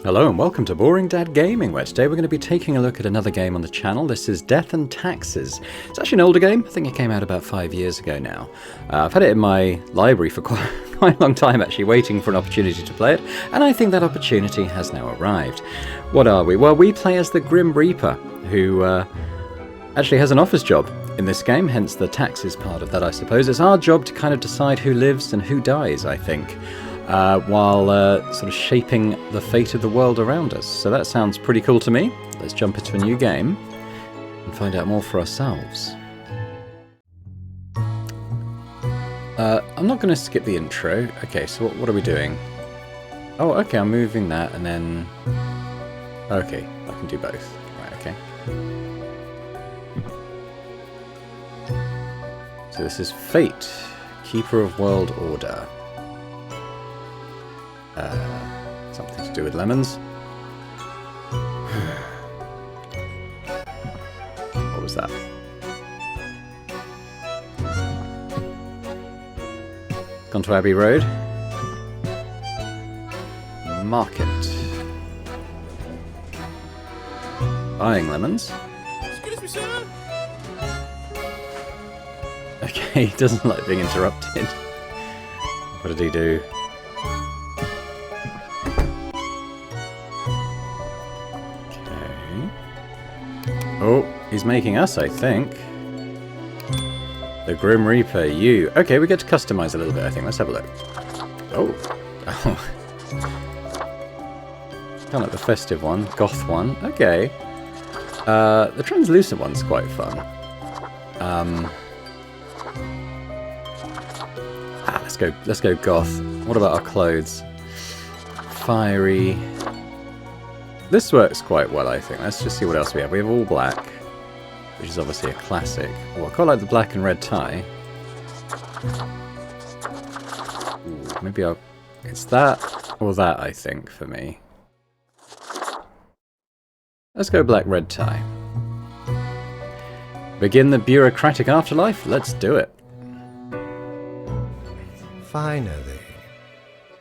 Hello and welcome to Boring Dad Gaming, where today we're going to be taking a look at another game on the channel. This is Death and Taxes. It's actually an older game. I think it came out about 5 years ago now. I've had it in my library for quite a long time, actually, waiting for an opportunity to play it, and I think that opportunity has now arrived. What are we? Well, we play as the Grim Reaper, who actually has an office job in this game, hence the taxes part of that, I suppose. It's our job to kind of decide who lives and who dies, I think. While sort of shaping the fate of the world around us. So that sounds pretty cool to me. Let's jump into a new game and find out more for ourselves. I'm not going to skip the intro. Okay, so what are we doing? Oh, okay, I'm moving that and then... Okay, I can do both. Right, okay. So this is Fate, Keeper of World Order. Something to do with lemons. What was that? Gone to Abbey Road. Market. Buying lemons. Excuse me, sir. Okay, he doesn't like being interrupted. What did he do? Oh, he's making us, I think. The Grim Reaper, you. Okay, we get to customize a little bit, I think. Let's have a look. Oh. Oh. Kind of like the festive one, goth one. Okay. The translucent one's quite fun. Let's go goth. What about our clothes? Fiery. This works quite well, I think. Let's just see what else we have. We have all black, which is obviously a classic. Oh, I quite like the black and red tie. Ooh, maybe it's that or that, I think, for me. Let's go black, red tie. Begin the bureaucratic afterlife? Let's do it. Finally,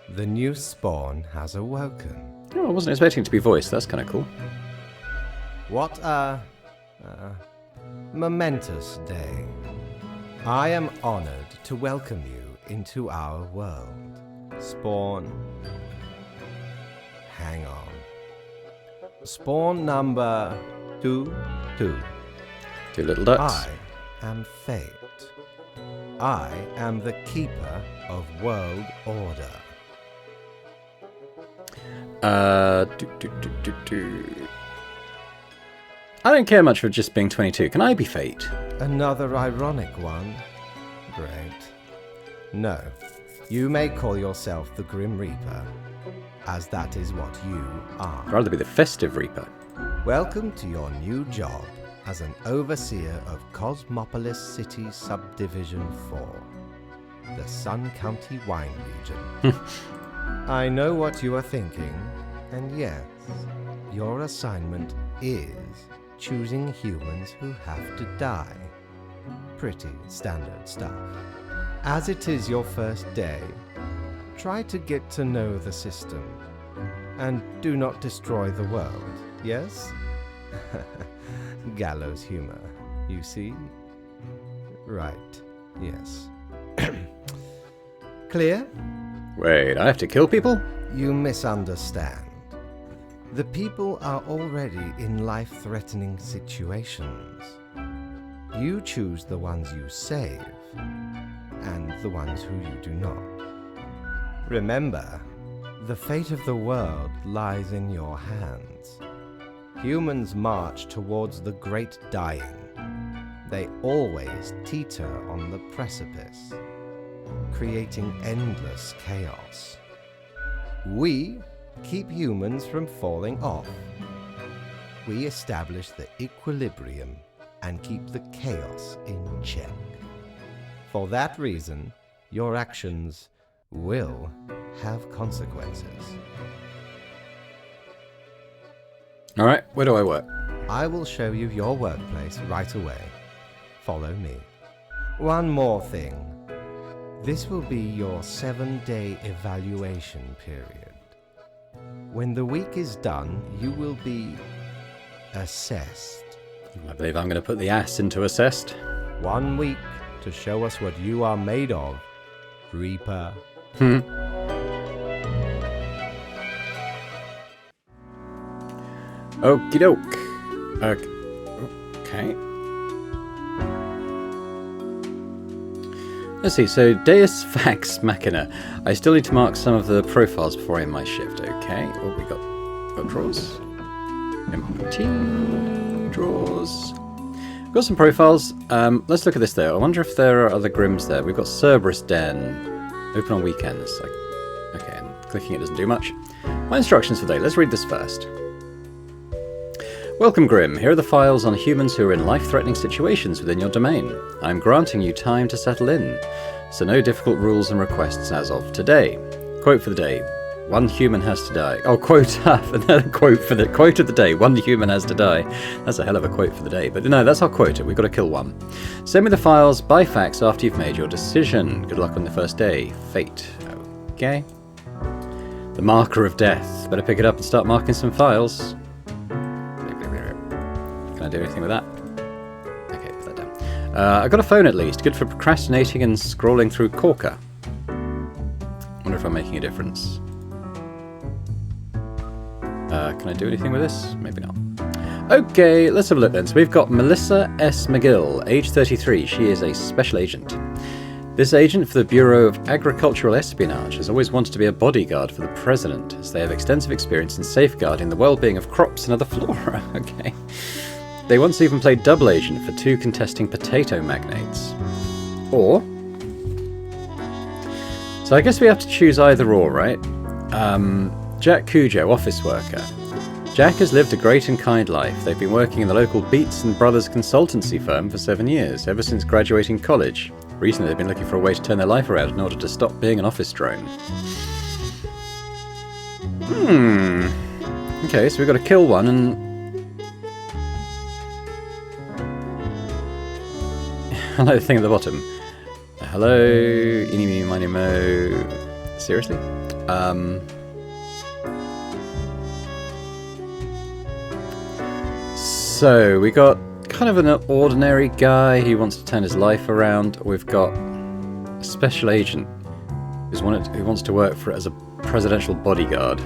the new spawn has awoken. Oh, I wasn't expecting it to be voiced. That's kind of cool. What a momentous day. I am honored to welcome you into our world. Spawn. Hang on. Spawn number 22. Two little ducks. I am Fate. I am the keeper of world order. I don't care much for just being 22. Can I be Fate? Another ironic one. Great. No, you may call yourself the Grim Reaper, as that is what you are. I'd rather be the Festive Reaper. Welcome to your new job as an overseer of Cosmopolis City Subdivision 4, the Sun County Wine Region. I know what you are thinking, and yes, your assignment is choosing humans who have to die. Pretty standard stuff. As it is your first day, try to get to know the system, and do not destroy the world, yes? Gallows humor, you see? Right, yes. Clear? Wait, I have to kill people? You misunderstand. The people are already in life-threatening situations. You choose the ones you save, and the ones who you do not. Remember, the fate of the world lies in your hands. Humans march towards the great dying. They always teeter on the precipice, creating endless chaos. We keep humans from falling off. We establish the equilibrium and keep the chaos in check. For that reason, your actions will have consequences. Alright, where do I work? I will show you your workplace right away. Follow me. One more thing. This will be your 7-day evaluation period. When the week is done, you will be assessed. I believe I'm going to put the ass into assessed. 1 week to show us what you are made of, Reaper. Okie doke. Okay. Let's see, so Deus Vax Machina. I still need to mark some of the profiles before I end my shift. Okay. Oh, we got drawers. MPT drawers. Got some profiles. Let's look at this though. I wonder if there are other Grims there. We've got Cerberus Den. Open on weekends. Okay, and clicking it doesn't do much. My instructions for the day. Let's read this first. Welcome, Grim. Here are the files on humans who are in life-threatening situations within your domain. I'm granting you time to settle in, so no difficult rules and requests as of today. Quote for the day. 1 human has to die. Oh, quota. Another quote for the quote of the day. 1 human has to die. That's a hell of a quote for the day. But no, that's our quota. We've got to kill 1. Send me the files by fax after you've made your decision. Good luck on the first day. Fate. Okay. The marker of death. Better pick it up and start marking some files. Can I do anything with that? Okay, put that down. I got a phone at least. Good for procrastinating and scrolling through Corker. Wonder if I'm making a difference. Can I do anything with this? Maybe not. Okay, let's have a look then. So we've got Melissa S. McGill, age 33. She is a special agent. This agent for the Bureau of Agricultural Espionage has always wanted to be a bodyguard for the president, as they have extensive experience in safeguarding the well-being of crops and other flora. Okay. They once even played double agent for 2 contesting potato magnates. Or... So I guess we have to choose either or, right? Jack Cujo, office worker. Jack has lived a great and kind life. They've been working in the local Beats and Brothers consultancy firm for 7 years, ever since graduating college. Recently they've been looking for a way to turn their life around in order to stop being an office drone. Okay, so we've got to kill 1 and... I like the thing at the bottom. Hello, eeny, meeny, miny, mo. Seriously? So, we got kind of an ordinary guy who wants to turn his life around. We've got a special agent who wants to work for as a presidential bodyguard.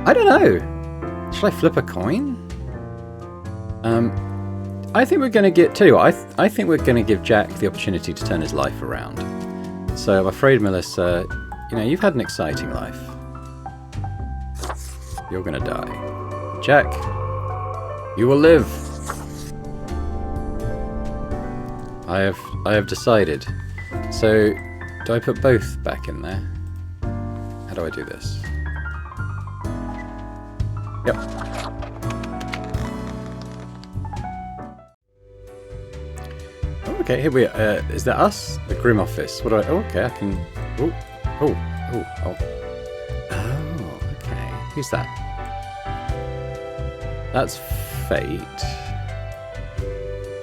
I don't know. Should I flip a coin? I think we're going to get... Tell you what, I think we're going to give Jack the opportunity to turn his life around. So I'm afraid, Melissa, you know, you've had an exciting life. You're going to die. Jack, you will live. I have decided. So, do I put both back in there? How do I do this? Yep. Okay, here we are. Is that us? The Grim office. What do I... Oh, okay, I can... Oh, okay. Who's that? That's Fate.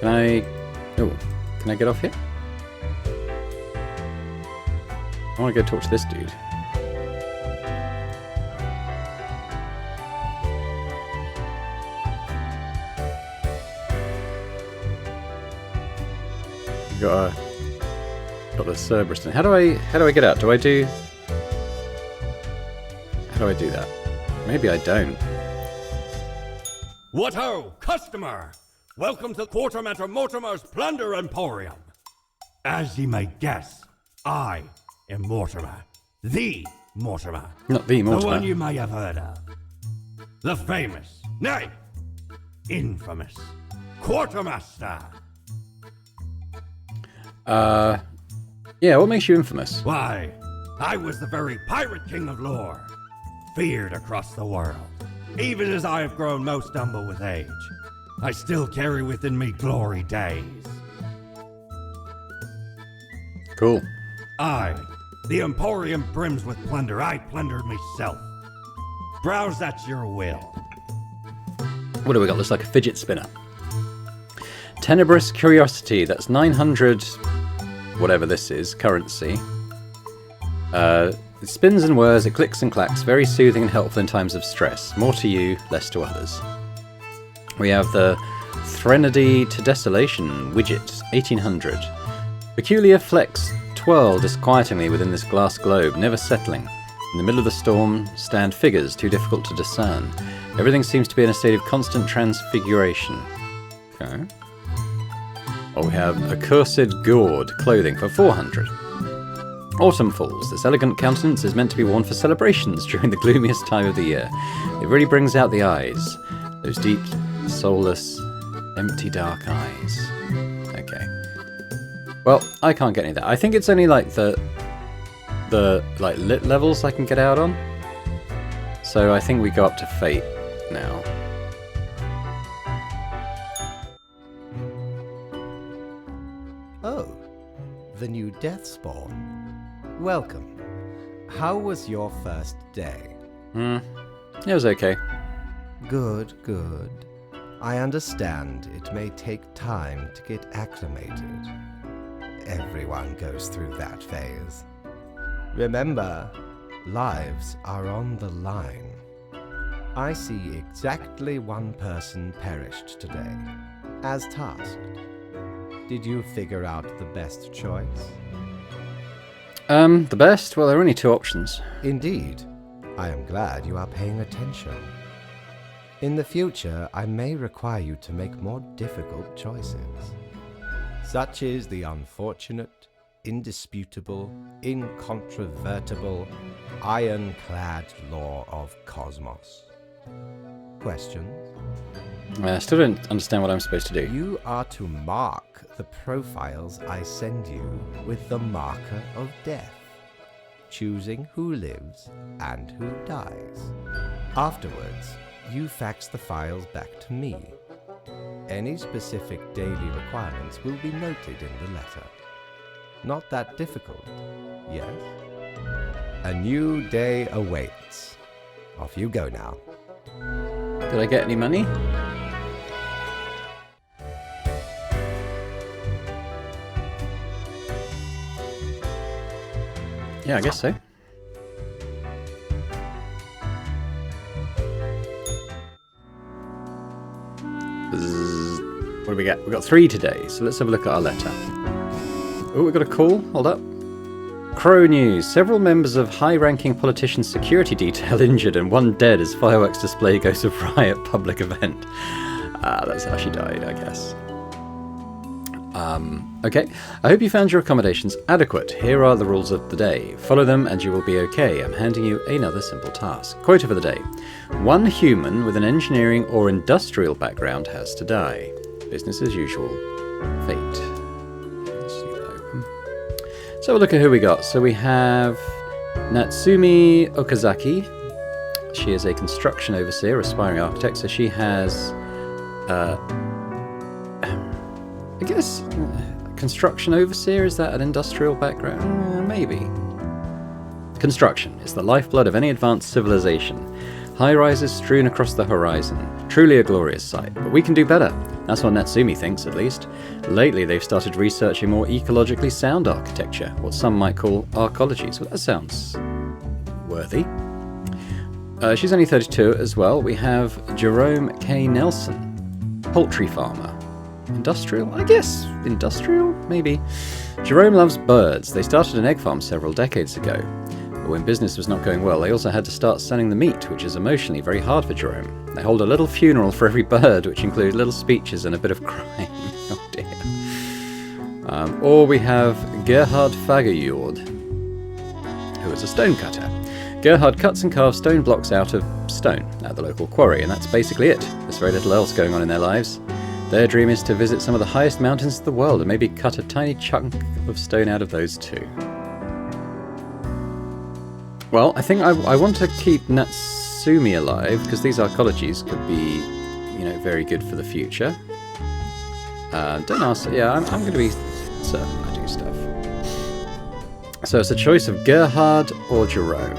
Can I... Oh, can I get off here? I want to go talk to this dude. Got the Cerberus. How do I get out? How do I do that? Maybe I don't. What ho, customer! Welcome to Quartermaster Mortimer's Plunder Emporium. As ye may guess, I am Mortimer. The Mortimer. Not the Mortimer. The one you may have heard of. The famous, nay, infamous Quartermaster. Yeah, what makes you infamous? Why, I was the very pirate king of lore, feared across the world. Even as I have grown most humble with age, I still carry within me glory days. Cool. I, the Emporium brims with plunder, I plundered myself. Browse at your will. What do we got? Looks like a fidget spinner. Tenebrous Curiosity, that's 900, whatever this is, currency. It spins and whirs, it clicks and clacks, very soothing and helpful in times of stress. More to you, less to others. We have the Threnody to Desolation widget, 1800. Peculiar flecks twirl disquietingly within this glass globe, never settling. In the middle of the storm stand figures too difficult to discern. Everything seems to be in a state of constant transfiguration. Okay. Oh, we have Accursed Gourd clothing for 400. Autumn Falls. This elegant countenance is meant to be worn for celebrations during the gloomiest time of the year. It really brings out the eyes. Those deep, soulless, empty, dark eyes. Okay. Well, I can't get any of that. I think it's only like the like lit levels I can get out on. So I think we go up to Fate now. Oh, the new Death Spawn. Welcome. How was your first day? It was okay. Good, good. I understand it may take time to get acclimated. Everyone goes through that phase. Remember, lives are on the line. I see exactly one person perished today, as tasked. Did you figure out the best choice? The best? Well, there are only two options. Indeed. I am glad you are paying attention. In the future, I may require you to make more difficult choices. Such is the unfortunate, indisputable, incontrovertible, ironclad law of cosmos. Questions? I still don't understand what I'm supposed to do. You are to mark the profiles I send you with the marker of death, choosing who lives and who dies. Afterwards, you fax the files back to me. Any specific daily requirements will be noted in the letter. Not that difficult, yes? A new day awaits. Off you go now. Did I get any money? Yeah, I guess so. What do we get? We've got 3 today, so let's have a look at our letter. Oh, we've got a call. Hold up. Crow News. Several members of high-ranking politicians' security detail injured and 1 dead as fireworks display goes awry at public event. That's how she died, I guess. Okay. I hope you found your accommodations adequate. Here are the rules of the day. Follow them and you will be okay. I'm handing you another simple task. Quota for the day. 1 human with an engineering or industrial background has to die. Business as usual. Fate. Let's see that open. So we'll look at who we got. So we have Natsumi Okazaki. She is a construction overseer, aspiring architect. So she has, I guess, construction overseer. Is that an industrial background? Maybe. Construction is the lifeblood of any advanced civilization. High-rises strewn across the horizon. Truly a glorious sight. But we can do better. That's what Natsumi thinks, at least. Lately, they've started researching more ecologically sound architecture, what some might call arcologies. Well, that sounds worthy. She's only 32 as well. We have Jerome K. Nelson, poultry farmer. Industrial? I guess industrial? Maybe. Jerome loves birds. They started an egg farm several decades ago. But when business was not going well, they also had to start selling the meat, which is emotionally very hard for Jerome. They hold a little funeral for every bird, which includes little speeches and a bit of crying. Oh dear. Or we have Gerhard Fagerjord, who is a stonecutter. Gerhard cuts and carves stone blocks out of stone at the local quarry, and that's basically it. There's very little else going on in their lives. Their dream is to visit some of the highest mountains in the world and maybe cut a tiny chunk of stone out of those too. Well, I think I want to keep Natsumi alive, because these arcologies could be, you know, very good for the future. Don't ask. Yeah, I'm going to be certain I do stuff. So it's a choice of Gerhard or Jerome.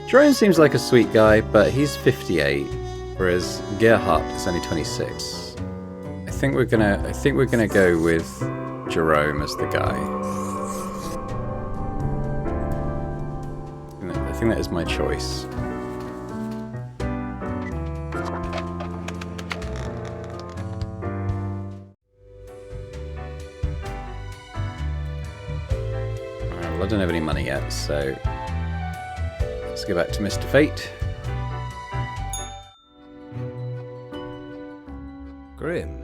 Jerome seems like a sweet guy, but he's 58, whereas Gerhard is only 26. I think we're gonna go with Jerome as the guy. think that is my choice. Well, I don't have any money yet, so let's go back to Mr. Fate. Grim,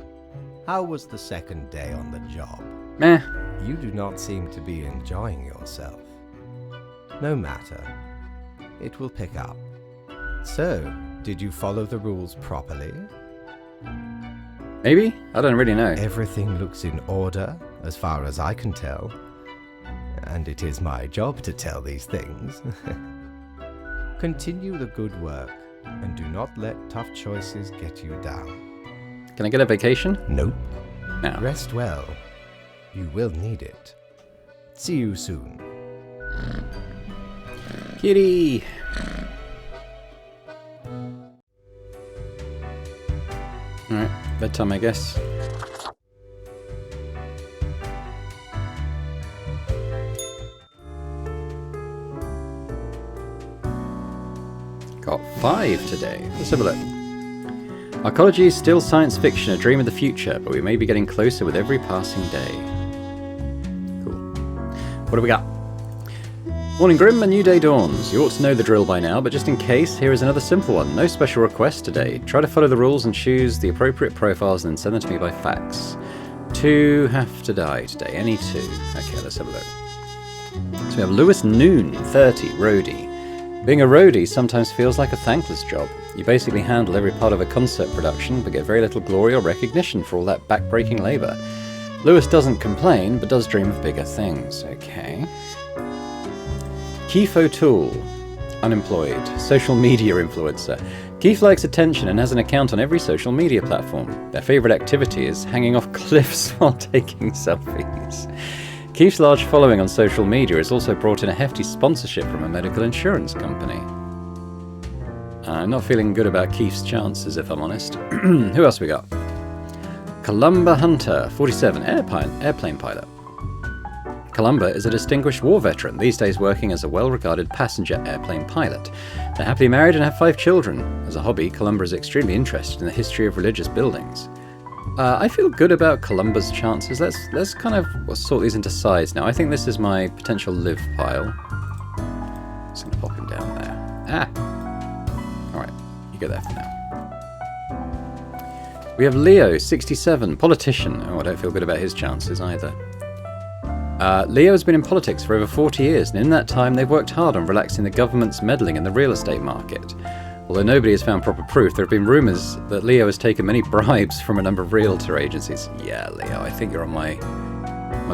how was the second day on the job? Meh. You do not seem to be enjoying yourself. No matter. It will pick up. So, did you follow the rules properly? Maybe? I don't really know. Everything looks in order, as far as I can tell. And it is my job to tell these things. Continue the good work, and do not let tough choices get you down. Can I get a vacation? Nope. No. Rest well. You will need it. See you soon. Kitty! Alright, bedtime, I guess. Got 5 today. Let's have a look. Arcology is still science fiction, a dream of the future, but we may be getting closer with every passing day. Cool. What do we got? Morning Grim, a new day dawns. You ought to know the drill by now, but just in case, here is another simple one. No special requests today. Try to follow the rules and choose the appropriate profiles and then send them to me by fax. 2 have to die today. Any 2. Okay, let's have a look. So we have Lewis Noon, 30, roadie. Being a roadie sometimes feels like a thankless job. You basically handle every part of a concert production, but get very little glory or recognition for all that back-breaking labour. Lewis doesn't complain, but does dream of bigger things. Okay. Keith O'Toole, unemployed, social media influencer. Keith likes attention and has an account on every social media platform. Their favourite activity is hanging off cliffs while taking selfies. Keith's large following on social media has also brought in a hefty sponsorship from a medical insurance company. I'm not feeling good about Keith's chances, if I'm honest. Who else we got? Columba Hunter, 47, airplane pilot. Columba is a distinguished war veteran, these days working as a well-regarded passenger airplane pilot. They're happily married and have 5 children. As a hobby, Columba is extremely interested in the history of religious buildings. I feel good about Columba's chances. Let's kind of sort these into sides now. I think this is my potential live pile. Just gonna pop him down there. Ah! Alright, you go there for now. We have Leo, 67, politician. Oh, I don't feel good about his chances either. Leo has been in politics for over 40 years, and in that time they've worked hard on relaxing the government's meddling in the real estate market. Although nobody has found proper proof, there have been rumours that Leo has taken many bribes from a number of realtor agencies. Yeah, Leo, I think you're on my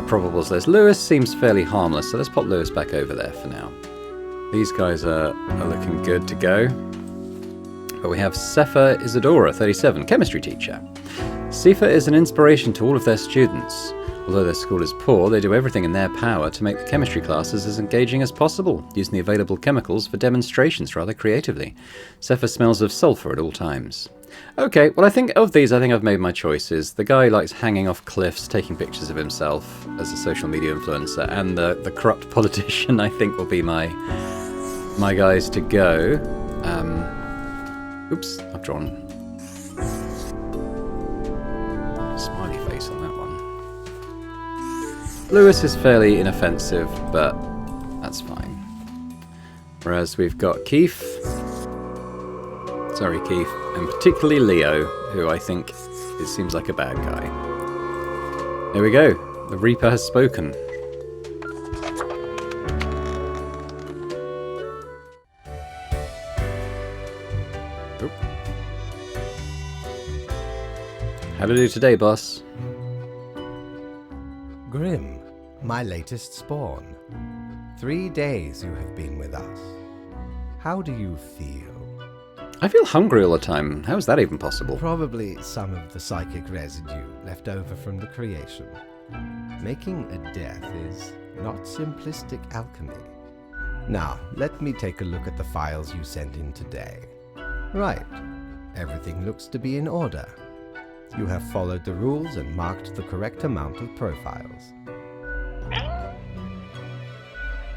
probables list. Lewis seems fairly harmless, so let's pop Lewis back over there for now. These guys are looking good to go. But we have Sefa Isadora, 37, chemistry teacher. Sefa is an inspiration to all of their students. Although their school is poor, they do everything in their power to make the chemistry classes as engaging as possible, using the available chemicals for demonstrations rather creatively. Sefa smells of sulphur at all times. Okay, well I think of these, I think I've made my choices. The guy likes hanging off cliffs, taking pictures of himself as a social media influencer, and the corrupt politician I think will be my guys to go. Oops, I've drawn smiley face on that one. Lewis is fairly inoffensive, but that's fine. Whereas we've got Keith, sorry Keith, and particularly Leo, who I think it seems like a bad guy. There we go, the Reaper has spoken. Oop. How to do today, boss? Grim, my latest spawn. 3 days you have been with us. How do you feel? I feel hungry all the time. How is that even possible? Probably some of the psychic residue left over from the creation. Making a death is not simplistic alchemy. Now, let me take a look at the files you sent in today. Right. Everything looks to be in order. You have followed the rules and marked the correct amount of profiles.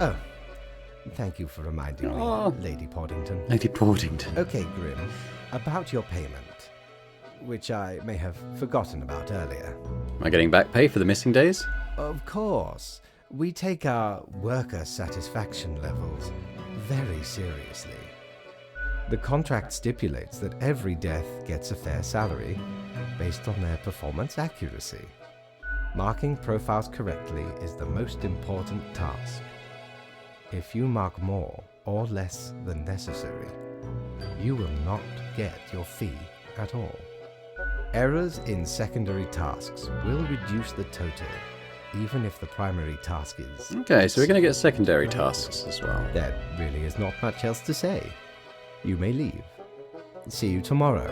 Oh, Thank you for reminding Oh. me, Lady Poddington. Lady Portington. Okay, Grim, about your payment, which I may have forgotten about earlier. Am I getting back pay for the missing days? Of course, we take our worker satisfaction levels very seriously. The contract stipulates that every death gets a fair salary based on their performance accuracy. Marking profiles correctly is the most important task. If you mark more or less than necessary, you will not get your fee at all. Errors in secondary tasks will reduce the total, even if the primary task is... Okay, so we're going to get secondary tasks as well. There really is not much else to say. You may leave. See you tomorrow.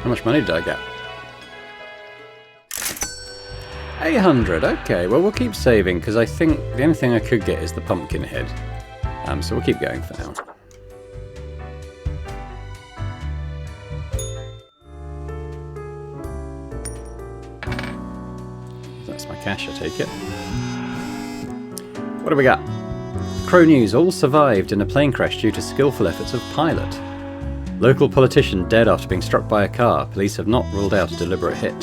How much money did I get? 800, okay. Well, we'll keep saving, because I think the only thing I could get is the pumpkin head. So we'll keep going for now. That's my cash, I take it. What do we got? Crow News, all survived in a plane crash due to skillful efforts of pilot. Local politician dead after being struck by a car. Police have not ruled out a deliberate hit.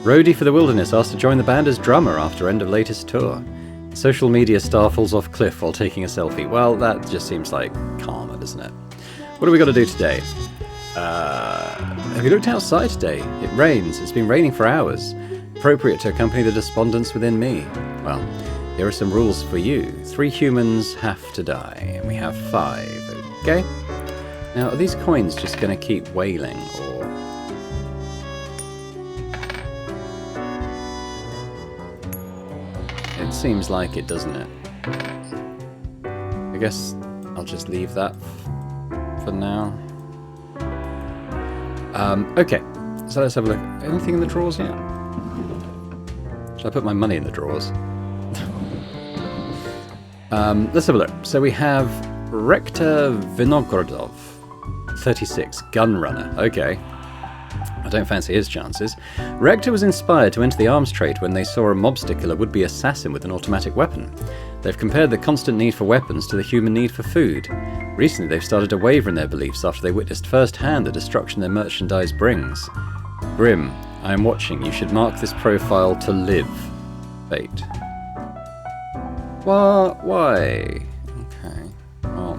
Roadie for the Wilderness asked to join the band as drummer after end of latest tour. Social media star falls off cliff while taking a selfie. Well, that just seems like karma, doesn't it? What do we got to do today? Have you looked outside today? It rains. It's been raining for hours. Appropriate to accompany the despondence within me. Well, here are some rules for you. 3 humans have to die, and we have 5. Okay? Now, are these coins just going to keep wailing, or... It seems like it, doesn't it? I guess I'll just leave that for now. Okay, so let's have a look. Anything in the drawers yet? Should I put my money in the drawers? Let's have a look. So we have Rektor Vinogradov, 36, gun runner. Okay. I don't fancy his chances. Rektor was inspired to enter the arms trade when they saw a mobster killer would-be assassin with an automatic weapon. They've compared the constant need for weapons to the human need for food. Recently they've started to waver in their beliefs after they witnessed firsthand the destruction their merchandise brings. Grim, I am watching. You should mark this profile to live. Fate. What? Why? Okay. Well,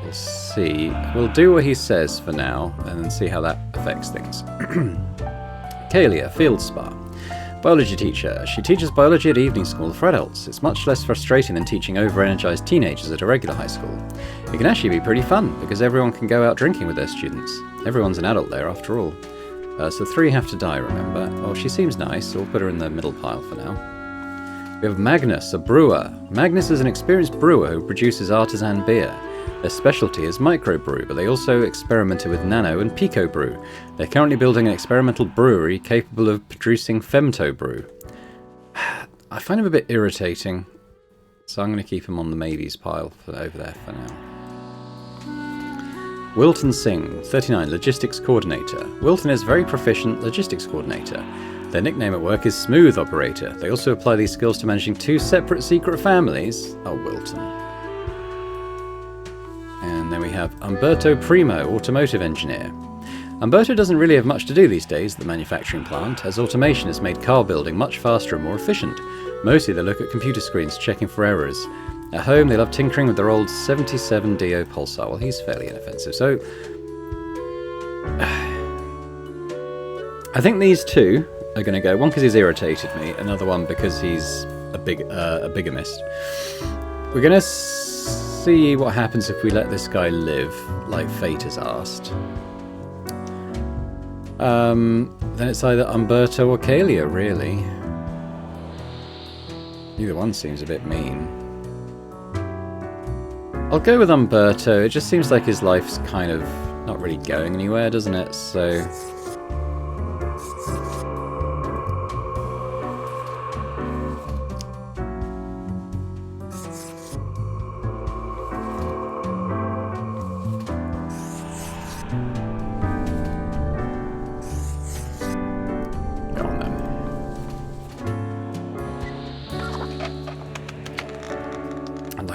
we'll see. We'll do what he says for now, and then see how that affects things. Kalia, field spa. Biology teacher. She teaches biology at evening school for adults. It's much less frustrating than teaching over-energized teenagers at a regular high school. It can actually be pretty fun, because everyone can go out drinking with their students. Everyone's an adult there, after all. So 3 have to die, remember. Well, she seems nice, so we'll put her in the middle pile for now. We have Magnus, a brewer. Magnus is an experienced brewer who produces artisan beer. Their specialty is microbrew, but they also experimented with nano and pico brew. They're currently building an experimental brewery capable of producing femto brew. I find him a bit irritating, so I'm going to keep him on the maybes pile over there for now. Wilton Singh, 39, logistics coordinator. Wilton is a very proficient logistics coordinator. Their nickname at work is Smooth Operator. They also apply these skills to managing 2 separate secret families. Oh, Wilton. And then we have Umberto Primo, automotive engineer. Umberto doesn't really have much to do these days at the manufacturing plant, as automation has made car building much faster and more efficient. Mostly they look at computer screens checking for errors. At home they love tinkering with their old 77 DO Pulsar. Well, he's fairly inoffensive, so... I think these 2 are going to go. One because he's irritated me, another one because he's a bigamist. We're going to see what happens if we let this guy live, like fate has asked. Then it's either Umberto or Kalia, really. Either one seems a bit mean. I'll go with Umberto. It just seems like his life's kind of not really going anywhere, doesn't it? So... Go on then.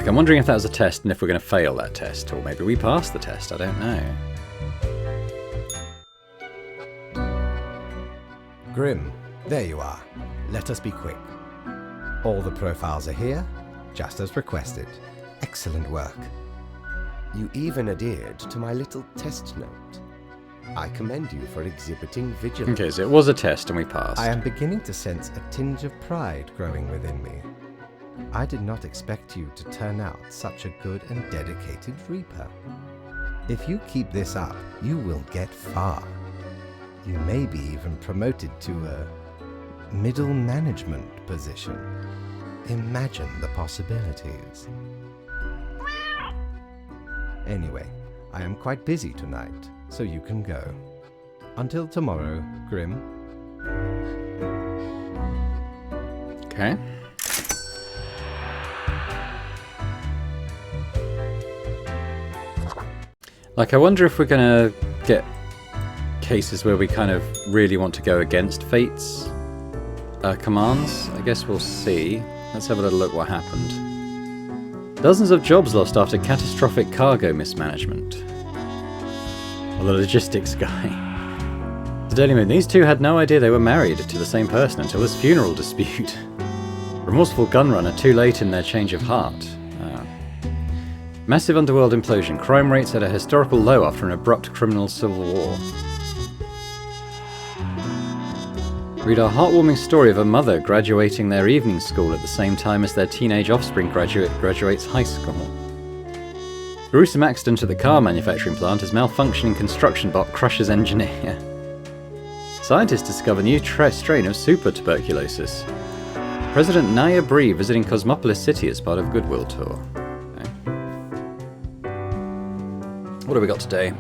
I'm wondering if that was a test and if we're going to fail that test. Or maybe we passed the test, I don't know. Grim, there you are. Let us be quick. All the profiles are here, just as requested. Excellent work. You even adhered to my little test note. I commend you for exhibiting vigilance. Okay, so it was a test and we passed. I am beginning to sense a tinge of pride growing within me. I did not expect you to turn out such a good and dedicated Reaper. If you keep this up, you will get far. You may be even promoted to a middle management position. Imagine the possibilities. Anyway, I am quite busy tonight, so you can go. Until tomorrow, Grim. Okay. Like, I wonder if we're gonna get cases where we kind of really want to go against Fate's commands. I guess we'll see. Let's have a little look what happened. Dozens of jobs lost after catastrophic cargo mismanagement. Well, the logistics guy. The Daily Moon. These two had no idea they were married to the same person until this funeral dispute. Remorseful gunrunner too late in their change of heart. Massive underworld implosion. Crime rates at a historical low after an abrupt criminal civil war. Read our heartwarming story of a mother graduating their evening school at the same time as their teenage offspring graduates high school. Gruesome accident at the car manufacturing plant as malfunctioning construction bot crushes engineer. Scientists discover new strain of super tuberculosis. President Naya Bree visiting Cosmopolis City as part of Goodwill Tour. Okay. What have we got today?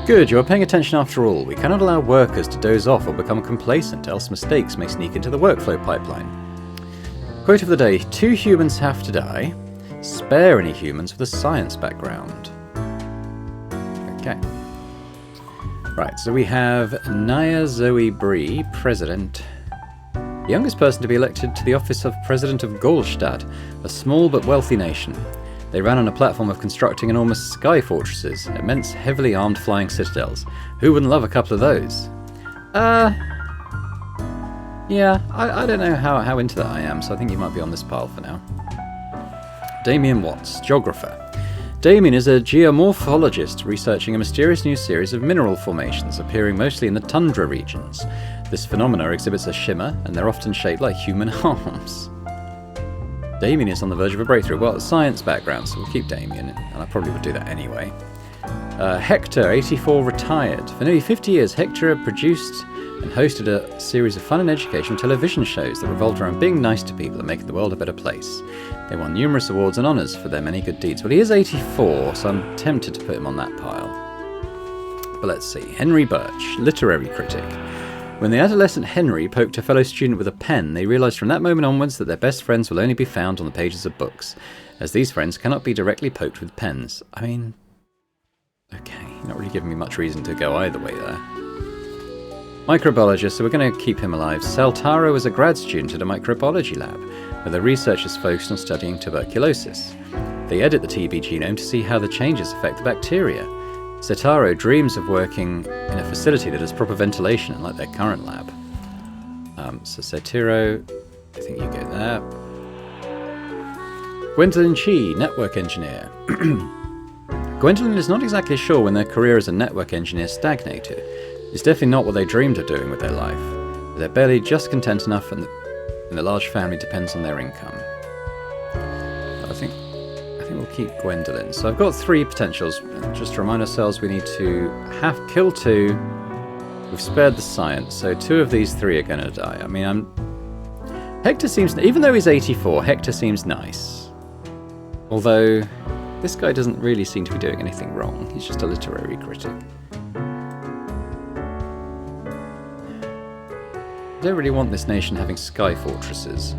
Good, you are paying attention after all. We cannot allow workers to doze off or become complacent, else mistakes may sneak into the workflow pipeline. Quote of the day, 2 humans have to die. Spare any humans with a science background. Okay. Right, so we have Naya Zoe Bree, President. The youngest person to be elected to the office of President of Golstadt, a small but wealthy nation. They ran on a platform of constructing enormous sky fortresses, immense heavily armed flying citadels. Who wouldn't love a couple of those? Yeah, I don't know how into that I am, so I think you might be on this pile for now. Damien Watts, geographer. Damien is a geomorphologist researching a mysterious new series of mineral formations appearing mostly in the tundra regions. This phenomena exhibits a shimmer, and they're often shaped like human arms. Damien is on the verge of a breakthrough. Well, science background, so we'll keep Damien, and I probably would do that anyway. Hector, 84, retired. For nearly 50 years, Hector produced and hosted a series of fun and educational television shows that revolved around being nice to people and making the world a better place. They won numerous awards and honours for their many good deeds. Well, he is 84, so I'm tempted to put him on that pile. But let's see. Henry Birch, literary critic. When the adolescent Henry poked a fellow student with a pen, they realised from that moment onwards that their best friends will only be found on the pages of books, as these friends cannot be directly poked with pens. I mean, okay, not really giving me much reason to go either way there. Microbiologist, so we're going to keep him alive. Saltaro is a grad student at a microbiology lab, where the research is focused on studying tuberculosis. They edit the TB genome to see how the changes affect the bacteria. Setaro dreams of working in a facility that has proper ventilation, unlike their current lab. So Setiro, I think you go there. Gwendolyn Chi, network engineer. Gwendolyn is not exactly sure when their career as a network engineer stagnated. It's definitely not what they dreamed of doing with their life. They're barely just content enough, and the large family depends on their income. But I think we'll keep Gwendolyn. So I've got 3 potentials. Just to remind ourselves, we need to kill 2. We've spared the science, so 2 of these 3 are going to die. I mean, Hector seems, even though he's 84, Hector seems nice. Although, this guy doesn't really seem to be doing anything wrong. He's just a literary critic. I don't really want this nation having sky fortresses.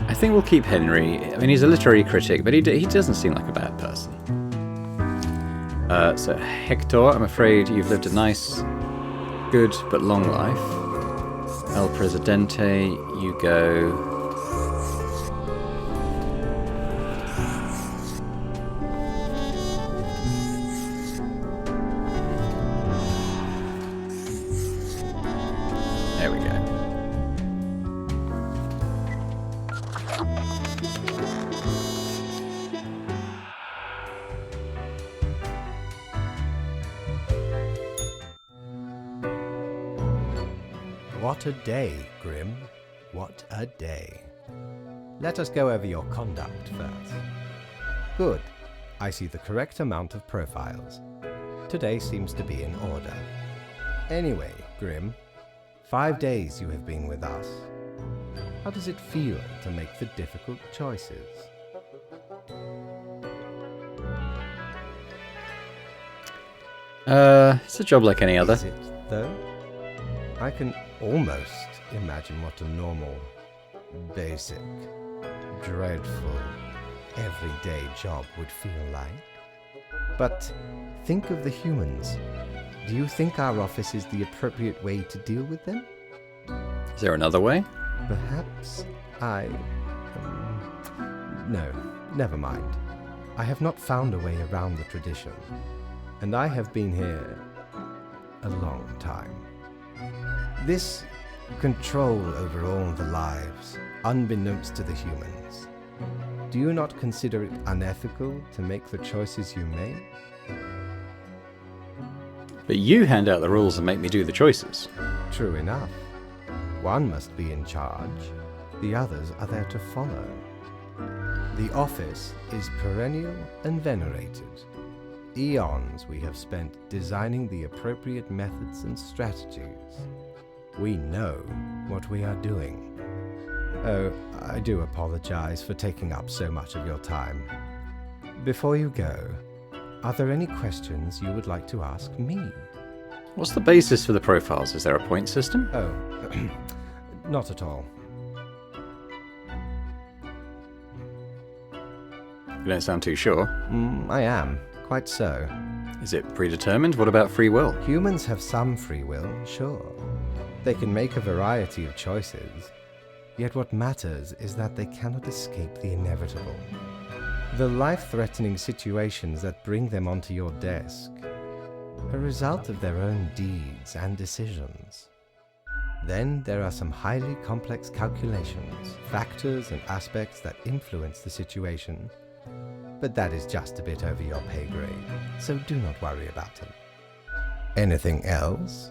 I think we'll keep Henry. I mean, he's a literary critic, but he doesn't seem like a bad person. So Hector, I'm afraid you've lived a nice, good, but long life. El Presidente, you go. There we go. What a day, Grim. What a day. Let us go over your conduct first. Good. I see the correct amount of profiles. Today seems to be in order. Anyway, Grim, 5 days you have been with us. How does it feel to make the difficult choices? It's a job like any other. Is it, though? I can almost imagine what a normal, basic, dreadful, everyday job would feel like. But think of the humans. Do you think our office is the appropriate way to deal with them? Is there another way? Perhaps no, never mind. I have not found a way around the tradition, and I have been here a long time. This control over all the lives, unbeknownst to the humans. Do you not consider it unethical to make the choices you make? But you hand out the rules and make me do the choices. True enough. One must be in charge. The others are there to follow. The office is perennial and venerated. Eons we have spent designing the appropriate methods and strategies. We know what we are doing. Oh, I do apologize for taking up so much of your time. Before you go, are there any questions you would like to ask me? What's the basis for the profiles? Is there a point system? Oh, not at all. You don't sound too sure. I am, quite so. Is it predetermined? What about free will? Humans have some free will, sure. They can make a variety of choices. Yet what matters is that they cannot escape the inevitable. The life-threatening situations that bring them onto your desk are a result of their own deeds and decisions. Then there are some highly complex calculations, factors and aspects that influence the situation, but that is just a bit over your pay grade, so do not worry about it. Anything else?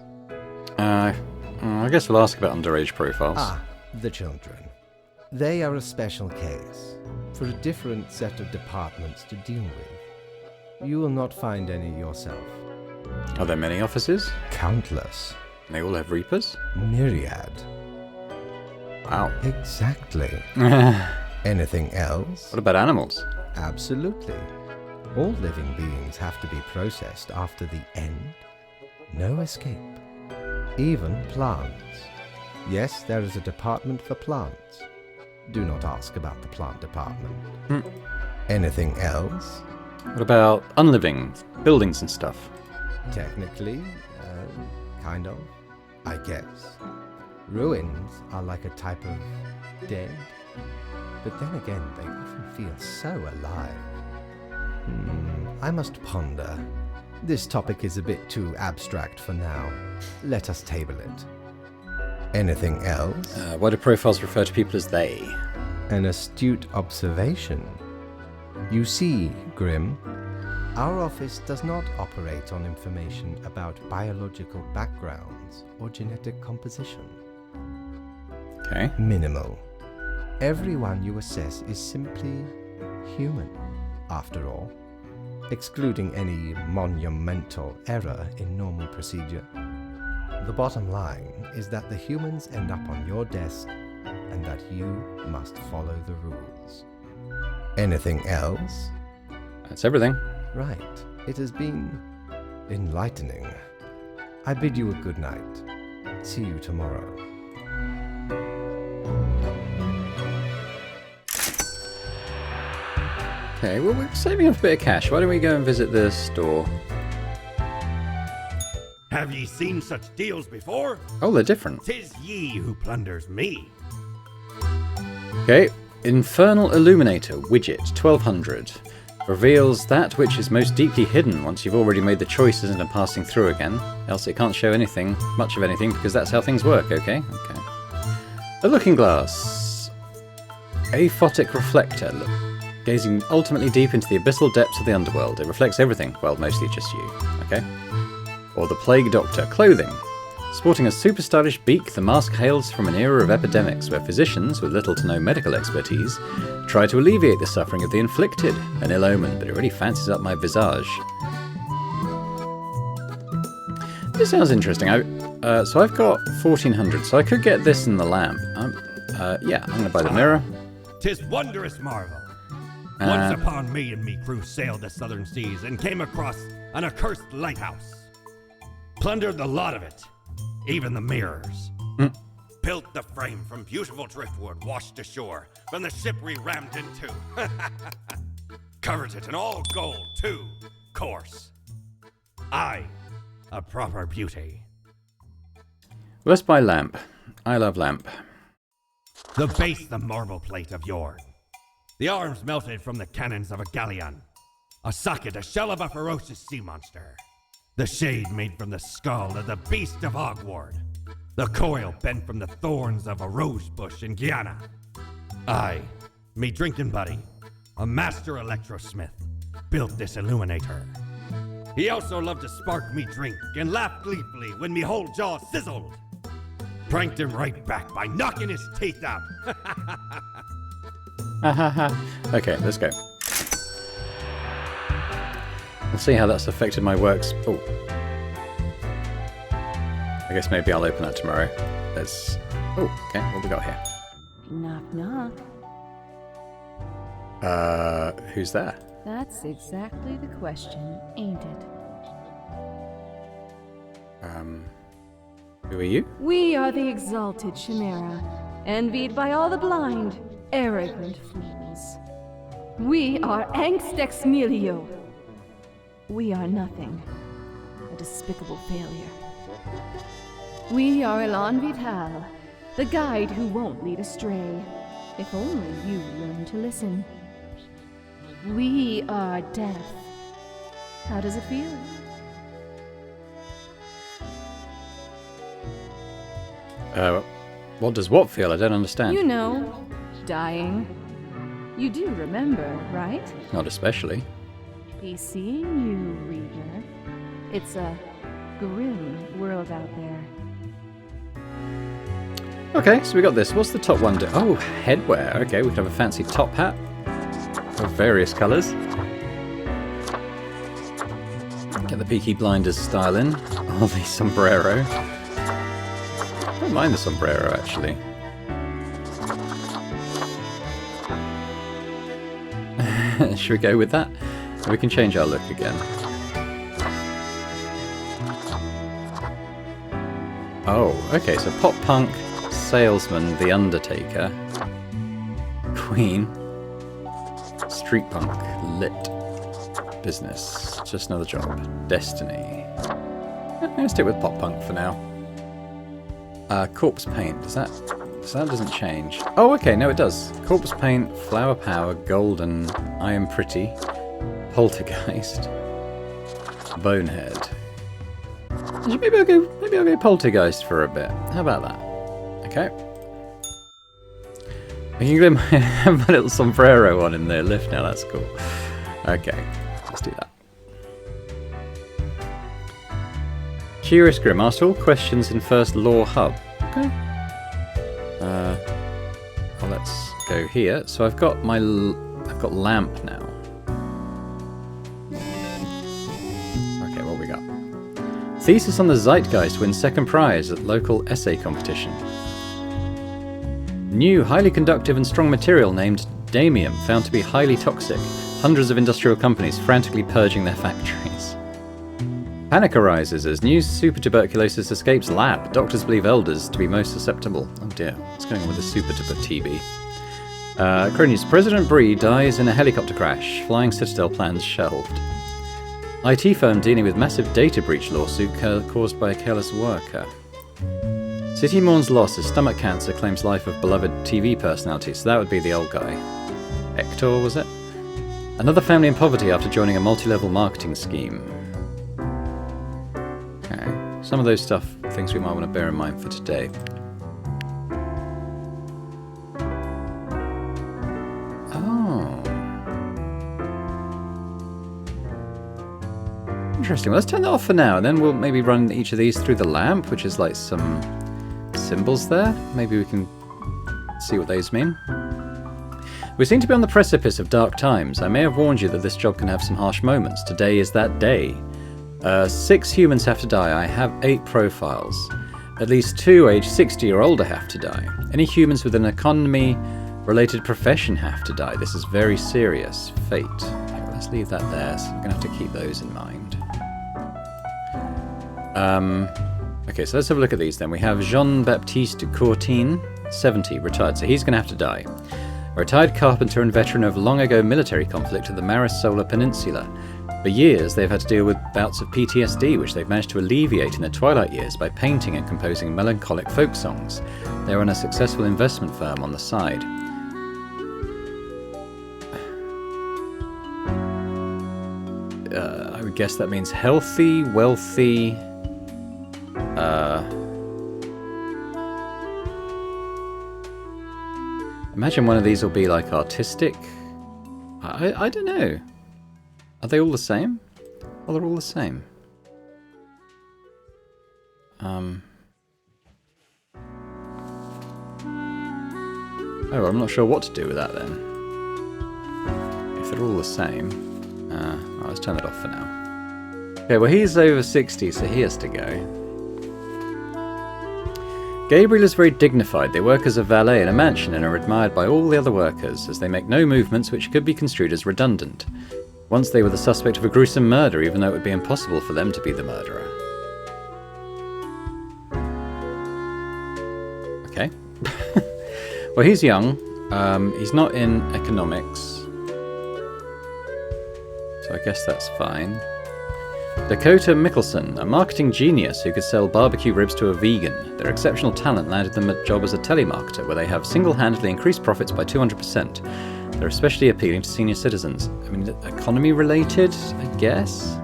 I guess we'll ask about underage profiles. The children. They are a special case, for a different set of departments to deal with. You will not find any yourself. Are there many offices? Countless. They all have reapers? Myriad. Wow. Exactly. What Anything else? about animals? Absolutely. All living beings have to be processed after the end. No escape. Even plants. Yes, there is a department for plants. Do not ask about the plant department. Anything else? What about unliving buildings and stuff? Technically, kind of, I guess. Ruins are like a type of dead. But then again, they often feel so alive. I must ponder. This topic is a bit too abstract for now. Let us table it. Anything else? Why do profiles refer to people as they? An astute observation. You see, Grim, our office does not operate on information about biological backgrounds or genetic composition. Okay. Minimal. Everyone you assess is simply human, after all, excluding any monumental error in normal procedure. The bottom line is that the humans end up on your desk and that you must follow the rules. Anything else? That's everything. Right. It has been enlightening. I bid you a good night. See you tomorrow. Okay, well, we're saving up a bit of cash. Why don't we go and visit the store? Have ye seen such deals before? Oh, they're different. 'Tis ye who plunders me. Okay, Infernal Illuminator widget 1200 reveals that which is most deeply hidden once you've already made the choices and are passing through again. Else it can't show anything, much of anything, because that's how things work. Okay. A looking glass, aphotic reflector, gazing ultimately deep into the abyssal depths of the underworld. It reflects everything. Well, mostly just you. Okay. Or the Plague Doctor clothing. Sporting a super stylish beak, the mask hails from an era of epidemics where physicians, with little to no medical expertise, try to alleviate the suffering of the inflicted. An ill omen, but it really fancies up my visage. This sounds interesting. So I've got 1400, so I could get this and the lamp. Yeah, I'm going to buy the mirror. 'Tis wondrous marvel. Once upon me and me crew sailed the southern seas and came across an accursed lighthouse. Plundered the lot of it. Even the mirrors. Built the frame from beautiful driftwood washed ashore from the ship we rammed into. Covered it in all gold, too, course. Aye, a proper beauty. Let's buy lamp. I love lamp. The base, the marble plate of Yorn. The arms melted from the cannons of a galleon. A socket, a shell of a ferocious sea monster. The shade made from the skull of the beast of Hogward. The coil bent from the thorns of a rose bush in Guyana. I, me drinking buddy, a master electrosmith, built this illuminator. He also loved to spark me drink and laugh gleefully when me whole jaw sizzled. Pranked him right back by knocking his teeth out. Okay, let's go. We'll see how that's affected my works. Oh. I guess maybe I'll open that tomorrow. There's... Oh, okay, what we got here? Knock, knock. Who's there? That's exactly the question, ain't it? Who are you? We are the exalted Chimera, envied by all the blind, arrogant fools. We are Angst Ex Nihilo. We are nothing. A despicable failure. We are Elan Vital, the guide who won't lead astray. If only you learn to listen. We are death. How does it feel? What does what feel? I don't understand. You know, dying. You do remember, right? Not especially. Be seeing you, Reader. It's a grim world out there. Okay, so we got this. What's the top one do? Oh, headwear. Okay, we can have a fancy top hat of various colours. Get the Peaky Blinders style in. Oh, the sombrero. I don't mind the sombrero, actually. Should we go with that? We can change our look again. Oh, okay, so pop punk, salesman, the Undertaker, Queen, street punk, lit, business, just another job, destiny. I'm gonna stick with pop punk for now. Corpse paint, that doesn't change. Oh, okay, no it does. Corpse paint, flower power, golden, I am pretty, poltergeist, bonehead. Maybe I'll go poltergeist for a bit. How about that? Okay. I can get my little sombrero on in their lift now, that's cool. Okay, let's do that. Curious Grim asked all questions in first lore hub. Okay. Well, let's go here. So I've got lamp now. Okay, what we got? Thesis on the Zeitgeist wins second prize at local essay competition. New, highly conductive and strong material named Damium found to be highly toxic. Hundreds of industrial companies frantically purging their factories. Panic arises as new super tuberculosis escapes lab. Doctors believe elders to be most susceptible. Oh dear, what's going on with the super TB? Cronies, President Bree dies in a helicopter crash. Flying Citadel plans shelved. IT firm dealing with massive data breach lawsuit caused by a careless worker. City mourns loss as stomach cancer claims life of beloved TV personality. So that would be the old guy. Hector, was it? Another family in poverty after joining a multi-level marketing scheme. Okay. Some of those things we might want to bear in mind for today. Interesting. Well, let's turn that off for now, and then we'll maybe run each of these through the lamp, which is like some symbols there. Maybe we can see what those mean. We seem to be on the precipice of dark times. I may have warned you that this job can have some harsh moments. Today is that day. 6 humans have to die. I have 8 profiles. At least 2 aged 60 or older have to die. Any humans with an economy-related profession have to die. This is very serious. Fate. Okay, well, let's leave that there. So we're going to have to keep those in mind. Okay, so let's have a look at these then. We have Jean-Baptiste Courtine, 70, retired, so he's going to have to die. A retired carpenter and veteran of long-ago military conflict at the Maris Solar Peninsula. For years, they've had to deal with bouts of PTSD, which they've managed to alleviate in their twilight years by painting and composing melancholic folk songs. They run a successful investment firm on the side. I would guess that means healthy, wealthy... Imagine one of these will be like artistic. I don't know. Are they all the same? Oh, they're all the same. Oh, I'm not sure what to do with that then. If they're all the same. Oh, let's turn that off for now. Okay, well he's over 60, so he has to go. Gabriel is very dignified. They work as a valet in a mansion and are admired by all the other workers, as they make no movements which could be construed as redundant. Once they were the suspect of a gruesome murder, even though it would be impossible for them to be the murderer. Okay. Well, he's young. He's not in economics. So I guess that's fine. Dakota Mickelson, a marketing genius who could sell barbecue ribs to a vegan. Their exceptional talent landed them a job as a telemarketer, where they have single-handedly increased profits by 200%. They're especially appealing to senior citizens. I mean, economy-related, I guess?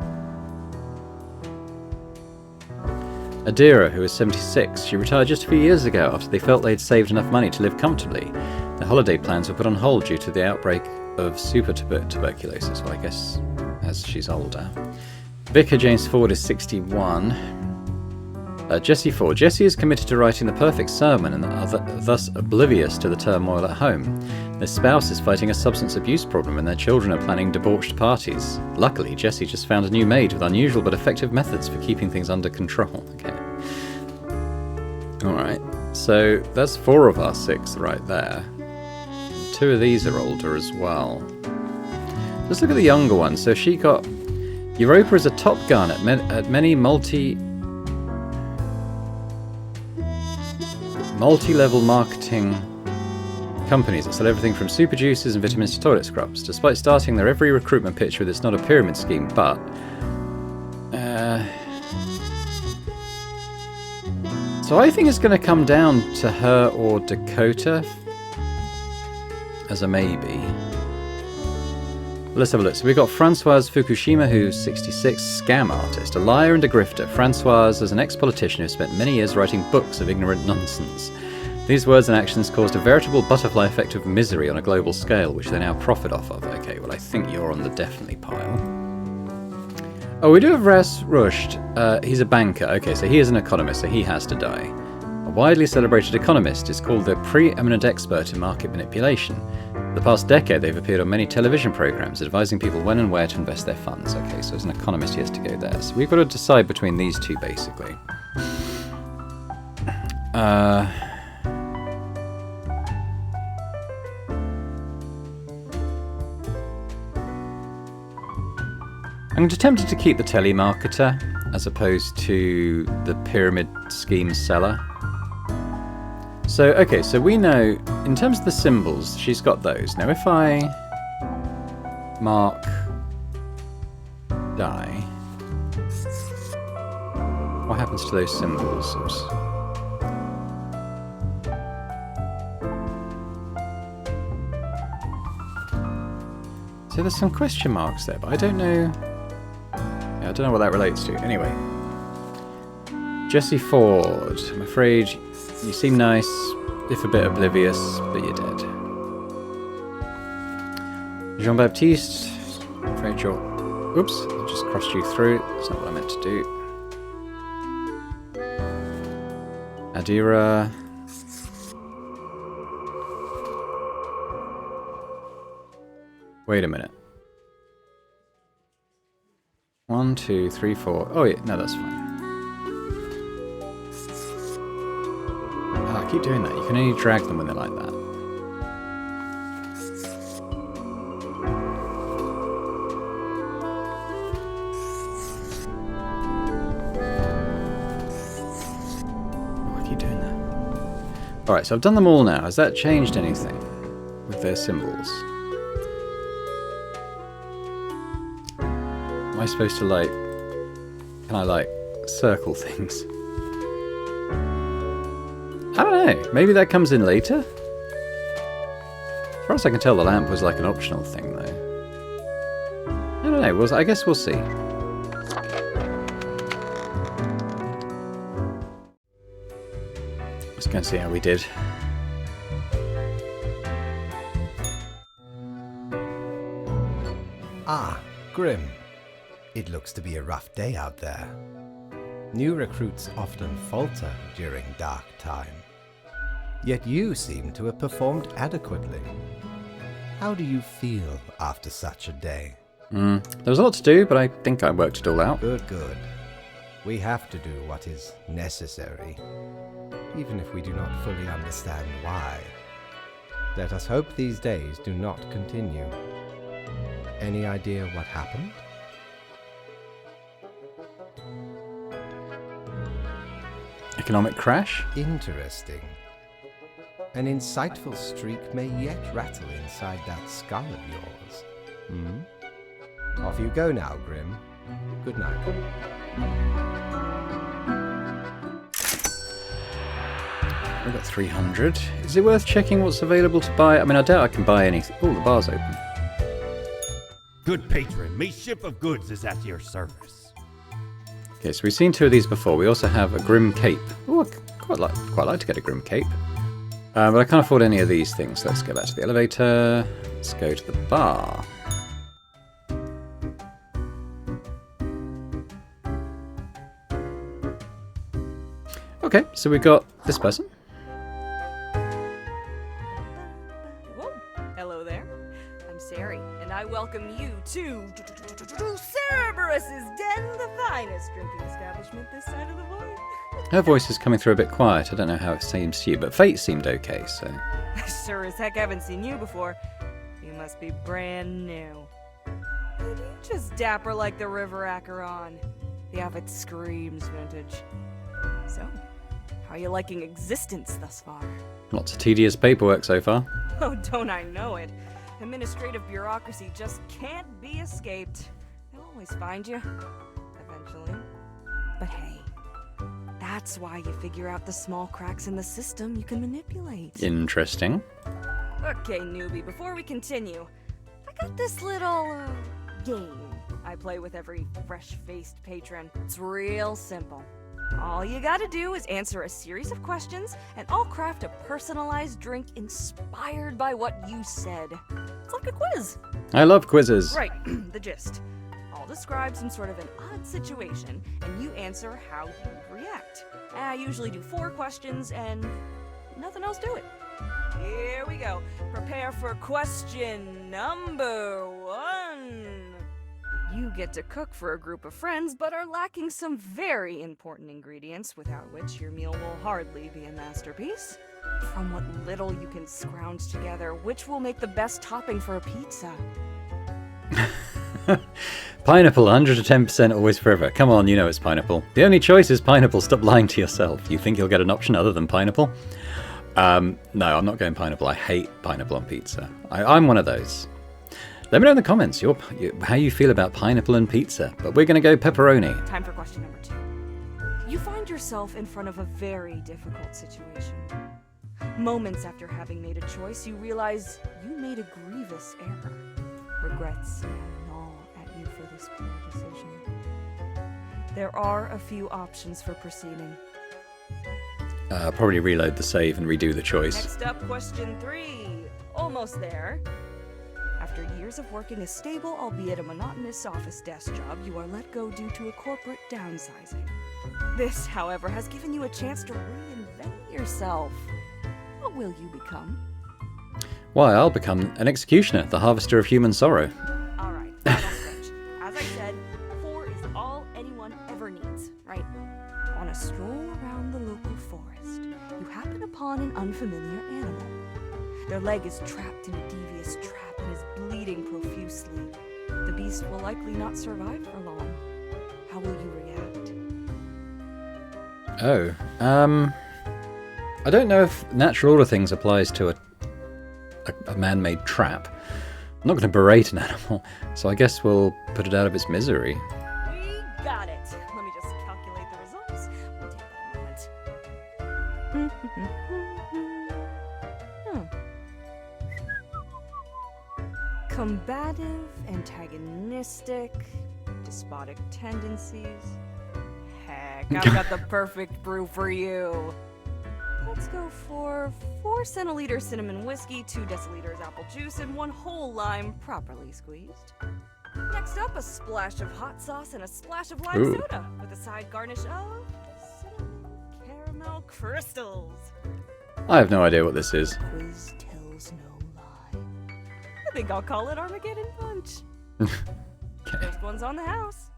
Adira, who is 76. She retired just a few years ago after they felt they'd saved enough money to live comfortably. Their holiday plans were put on hold due to the outbreak of super tuberculosis. Well, I guess as she's older. Vicar James Ford is 61. Jesse Ford. Jesse is committed to writing the perfect sermon and thus oblivious to the turmoil at home. Their spouse is fighting a substance abuse problem and their children are planning debauched parties. Luckily, Jesse just found a new maid with unusual but effective methods for keeping things under control. Okay. Alright, so that's 4 of our 6 right there. And 2 of these are older as well. Let's look at the younger one. So she got... Europa is a top gun at many multi-level marketing companies that sell everything from super juices and vitamins to toilet scrubs. Despite starting their every recruitment pitch with it's not a pyramid scheme, but... So I think it's going to come down to her or Dakota as a maybe. Let's have a look. So we've got Françoise Fukushima, who's 66, scam artist, a liar and a grifter. Françoise is an ex-politician who spent many years writing books of ignorant nonsense. These words and actions caused a veritable butterfly effect of misery on a global scale, which they now profit off of. Okay, well I think you're on the definitely pile. Oh, we do have Ras Rusht. He's a banker. Okay, so he is an economist, so he has to die. A widely celebrated economist is called the preeminent expert in market manipulation. For the past decade, they've appeared on many television programs advising people when and where to invest their funds. Okay, so as an economist, he has to go there. So we've got to decide between these two, basically. I'm tempted to keep the telemarketer as opposed to the pyramid scheme seller. So, okay, so we know, in terms of the symbols, she's got those. Now, if I mark die, What happens to those symbols? Oops. So there's some question marks there, but I don't know... Yeah, I don't know what that relates to. Anyway. Jesse Ford. I'm afraid you seem nice, if a bit oblivious, but you're dead. Jean-Baptiste. I'm afraid you're... Oops, I just crossed you through. That's not what I meant to do. Adira. Wait a minute. 1, 2, 3, 4. Oh yeah, no, that's fine. I keep doing that. You can only drag them when they're like that. Alright, so I've done them all now. Has that changed anything with their symbols? Am I supposed to, like... Can I, like, circle things? I don't know. Maybe that comes in later? As far as I can tell, the lamp was like an optional thing, though. I don't know. I guess we'll see. Let's go and see how we did. Ah, Grim. It looks to be a rough day out there. New recruits often falter during dark time. Yet you seem to have performed adequately. How do you feel after such a day? There was a lot to do, but I think I worked it all out. Good, good. We have to do what is necessary, even if we do not fully understand why. Let us hope these days do not continue. Any idea what happened? Economic crash? Interesting. An insightful streak may yet rattle inside that skull of yours. Off you go now, Grim. Good night. We've got 300. Is it worth checking what's available to buy? I mean, I doubt I can buy anything. Oh, the bar's open. Good patron, me ship of goods is at your service. Okay, so we've seen 2 of these before. We also have a Grim Cape. Oh, I'd quite like to get a Grim Cape. But I can't afford any of these things. Let's go back to the elevator. Let's go to the bar. Okay, so we've got this person. Whoa. Hello there. I'm Sari, and I welcome you to Cerberus's Den, the finest drinking establishment this side of the void. Her voice is coming through a bit quiet. I don't know how it seems to you, but Fate seemed okay, so... Sure as heck haven't seen you before. You must be brand new. But you just dapper like the river Acheron. The outfit screams vintage. So, how are you liking existence thus far? Lots of tedious paperwork so far. Oh, don't I know it. Administrative bureaucracy just can't be escaped. They'll always find you. Eventually. But hey, that's why you figure out the small cracks in the system you can manipulate. Interesting. Okay, newbie, before we continue, I got this little, game I play with every fresh-faced patron. It's real simple. All you gotta do is answer a series of questions, and I'll craft a personalized drink inspired by what you said. It's like a quiz. I love quizzes. Right, the gist. I'll describe some sort of an odd situation, and you answer how you'd react. I usually do 4 questions, and nothing else to it. Here we go. Prepare for question number 1. You get to cook for a group of friends, but are lacking some very important ingredients, without which your meal will hardly be a masterpiece. From what little you can scrounge together, which will make the best topping for a pizza? Pineapple, 110% always forever. Come on, you know it's pineapple. The only choice is pineapple. Stop lying to yourself. You think you'll get an option other than pineapple? No, I'm not going pineapple. I hate pineapple on pizza. I'm one of those. Let me know in the comments how you feel about pineapple and pizza. But we're going to go pepperoni. Time for question number 2. You yourself in front of a very difficult situation. Moments after having made a choice, you realize you made a grievous error. Regrets now gnaw at you for this poor decision. There are a few options for proceeding. Probably reload the save and redo the choice. Next up, question 3. Almost there. After years of working a stable, albeit a monotonous office desk job, you are let go due to a corporate downsizing. This, however, has given you a chance to reinvent yourself. What will you become? Why, I'll become an executioner, the harvester of human sorrow. Alright, final sketch. As I said, 4 is all anyone ever needs, right? On a stroll around the local forest, you happen upon an unfamiliar animal. Their leg is trapped in a devious trap and is bleeding profusely. The beast will likely not survive for long. How will you react? Oh, I don't know if natural order things applies to a man-made trap. I'm not going to berate an animal, so I guess we'll put it out of its misery. We got it. Let me just calculate the results. We'll take that a moment. Combative, antagonistic, despotic tendencies. Heck, I've got the perfect brew for you. Let's go for 4 centiliters cinnamon whiskey, 2 deciliters apple juice, and 1 whole lime properly squeezed. Next up, a splash of hot sauce and a splash of lime soda, with a side garnish of cinnamon caramel crystals. I have no idea what this is. Quiz tells no lie. I think I'll call it Armageddon Punch. Okay. First one's on the house.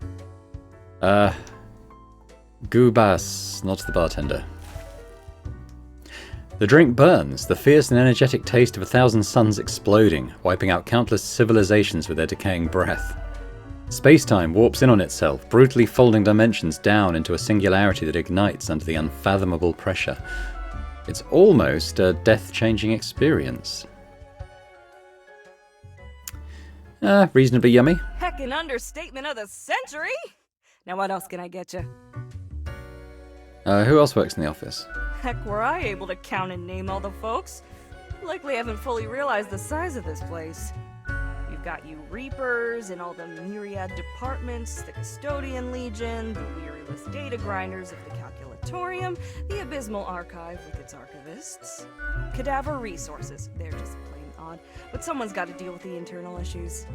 Gubas, not the bartender. The drink burns, the fierce and energetic taste of 1,000 suns exploding, wiping out countless civilizations with their decaying breath. Space-time warps in on itself, brutally folding dimensions down into a singularity that ignites under the unfathomable pressure. It's almost a death-changing experience. Reasonably yummy. Heck, an understatement of the century! Now what else can I get you? Who else works in the office? Heck, were I able to count and name all the folks? Likely haven't fully realized the size of this place. You've got you Reapers and all the myriad departments, the Custodian Legion, the weariless data grinders of the Calculatorium, the Abysmal Archive with its archivists. Cadaver Resources, they're just plain odd, but someone's got to deal with the internal issues.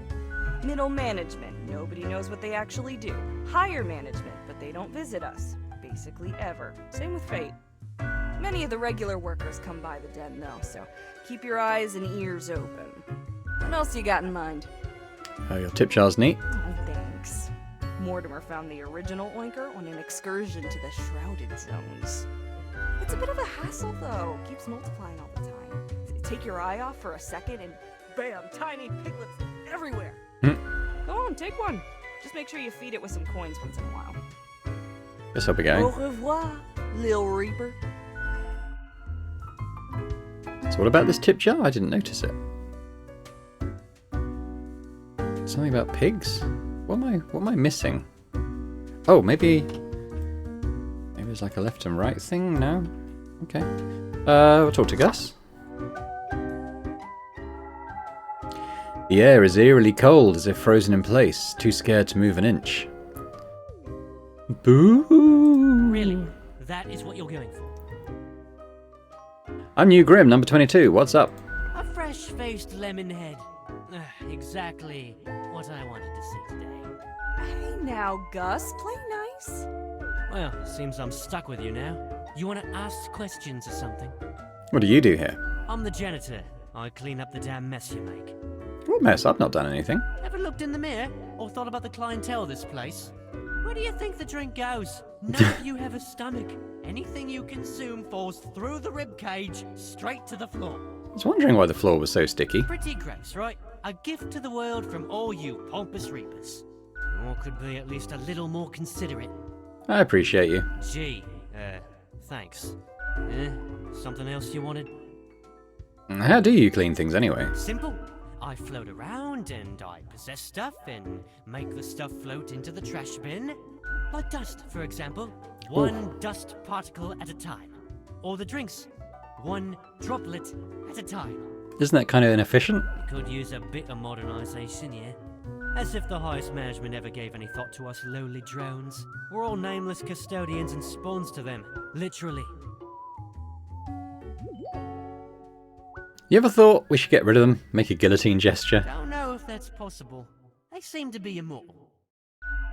Middle Management, nobody knows what they actually do. Higher Management, but they don't visit us. Basically ever. Same with Fate. Many of the regular workers come by the den though, so keep your eyes and ears open. What else you got in mind? Your tip jar's neat. Oh, thanks. Mortimer found the original Oinker on an excursion to the Shrouded Zones. It's a bit of a hassle though, keeps multiplying all the time. Take your eye off for a second and bam, tiny piglets everywhere. Go on, take one. Just make sure you feed it with some coins once in a while. Guess I'll be going. Au revoir, Lil Reaper. So what about this tip jar? I didn't notice it. Something about pigs? What am I missing? Oh, maybe there's like a left and right thing? No? Okay. We'll talk to Gus. The air is eerily cold, as if frozen in place, too scared to move an inch. Boo! Really? That is what you're going for? I'm New Grim, number 22. What's up? A fresh-faced lemon head. Exactly what I wanted to see today. Hey now, Gus, play nice. Well, seems I'm stuck with you now. You want to ask questions or something? What do you do here? I'm the janitor. I clean up the damn mess you make. What mess? I've not done anything. Ever looked in the mirror or thought about the clientele of this place? Where do you think the drink goes? None of you have a stomach. Anything you consume falls through the rib cage straight to the floor. I was wondering why the floor was so sticky. Pretty gross, right? A gift to the world from all you pompous reapers. Or could be at least a little more considerate. I appreciate you. Gee, thanks. Something else you wanted? How do you clean things anyway? Simple. I float around and I possess stuff and make the stuff float into the trash bin. Like dust, for example. one dust particle at a time. Or the drinks, one droplet at a time. Isn't that kind of inefficient? Could use a bit of modernization, yeah. As if the highest management ever gave any thought to us lowly drones. We're all nameless custodians and spawns to them, literally. You ever thought we should get rid of them? Make a guillotine gesture? Don't know if that's possible. They seem to be immortal.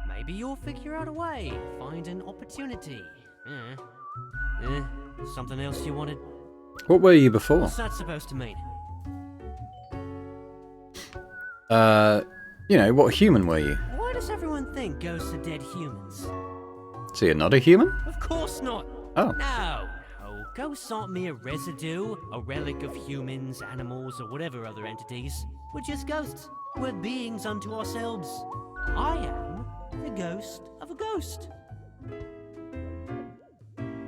Maybe you'll figure out a way, find an opportunity. Something else you wanted? What were you before? What's that supposed to mean? You know, what human were you? Why does everyone think ghosts are dead humans? So you're not a human? Of course not. Oh. No. Ghosts aren't mere residue, a relic of humans, animals, or whatever other entities. We're just ghosts. We're beings unto ourselves. I am the ghost of a ghost.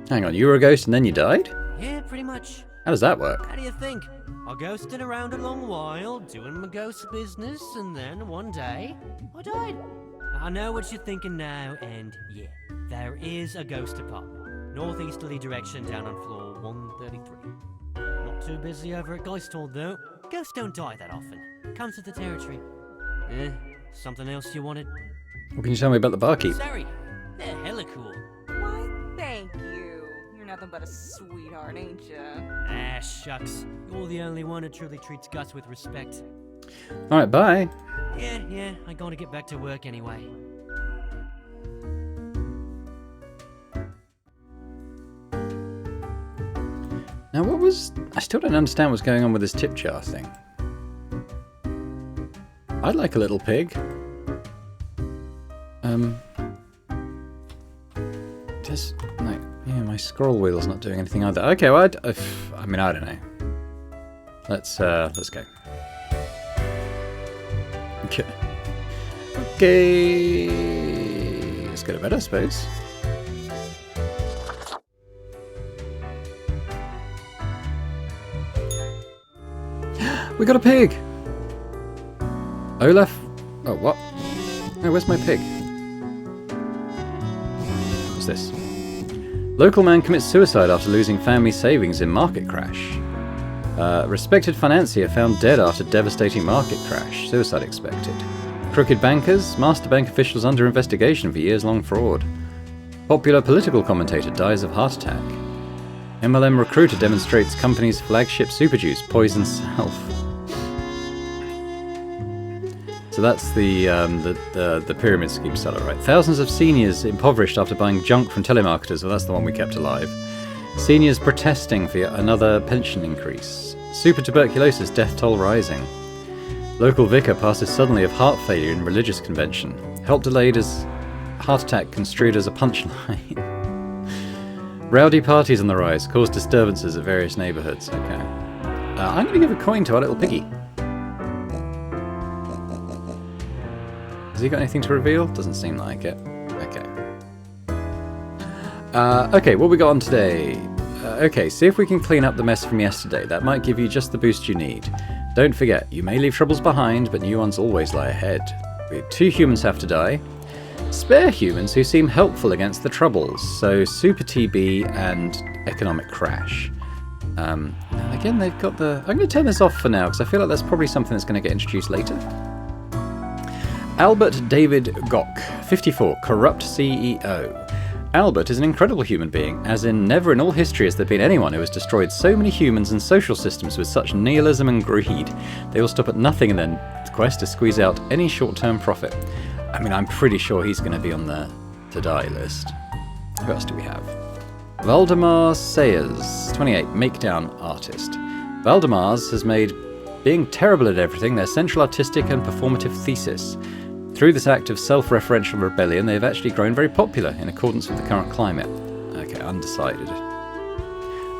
Hang on, you were a ghost and then you died? Yeah, pretty much. How does that work? How do you think? I ghosted around a long while, doing my ghost business, and then one day, I died. I know what you're thinking now, and yeah, there is a ghost apartment. Northeasterly direction down on floor 133. Not too busy over at Geisthold though. Ghosts don't die that often. Comes with the territory. Something else you wanted? What can you tell me about the barkeep? Sorry, they're hella cool. Why, thank you. You're nothing but a sweetheart, ain't ya? Ah, shucks. You're the only one who truly treats Gus with respect. Alright, bye. Yeah, I gotta get back to work anyway. Now I still don't understand what's going on with this tip jar thing. I'd like a little pig. Just, like, yeah, my scroll wheel's not doing anything either. Okay, well, I mean, I don't know. Let's go. Okay. Let's go to bed, I suppose. We got a pig! Olaf... Oh, what? Oh, where's my pig? What's this? Local man commits suicide after losing family savings in market crash. Respected financier found dead after devastating market crash. Suicide expected. Crooked bankers. Master bank officials under investigation for years-long fraud. Popular political commentator dies of heart attack. MLM recruiter demonstrates company's flagship superjuice poisons self. So that's the pyramid scheme seller, right? Thousands of seniors impoverished after buying junk from telemarketers. Well, that's the one we kept alive. Seniors protesting for yet another pension increase. Super tuberculosis death toll rising. Local vicar passes suddenly of heart failure in religious convention. Help delayed as heart attack construed as a punchline. Rowdy parties on the rise cause disturbances at various neighbourhoods. Okay. I'm going to give a coin to our little piggy. Has he got anything to reveal? Doesn't seem like it. Okay. Okay, what we got on today? Okay, see if we can clean up the mess from yesterday. That might give you just the boost you need. Don't forget, you may leave troubles behind, but new ones always lie ahead. 2 humans have to die. Spare humans who seem helpful against the troubles. So, Super TB and Economic Crash. Again, they've got the... I'm going to turn this off for now, because I feel like that's probably something that's going to get introduced later. Albert David Gock, 54, corrupt CEO. Albert is an incredible human being, as in never in all history has there been anyone who has destroyed so many humans and social systems with such nihilism and greed. They will stop at nothing in their quest to squeeze out any short-term profit. I mean, I'm pretty sure he's going to be on the to-die list. Who else do we have? Valdemar Sayers, 28, Makedown artist. Valdemar's has made being terrible at everything their central artistic and performative thesis. Through this act of self-referential rebellion, they have actually grown very popular in accordance with the current climate. Okay, undecided.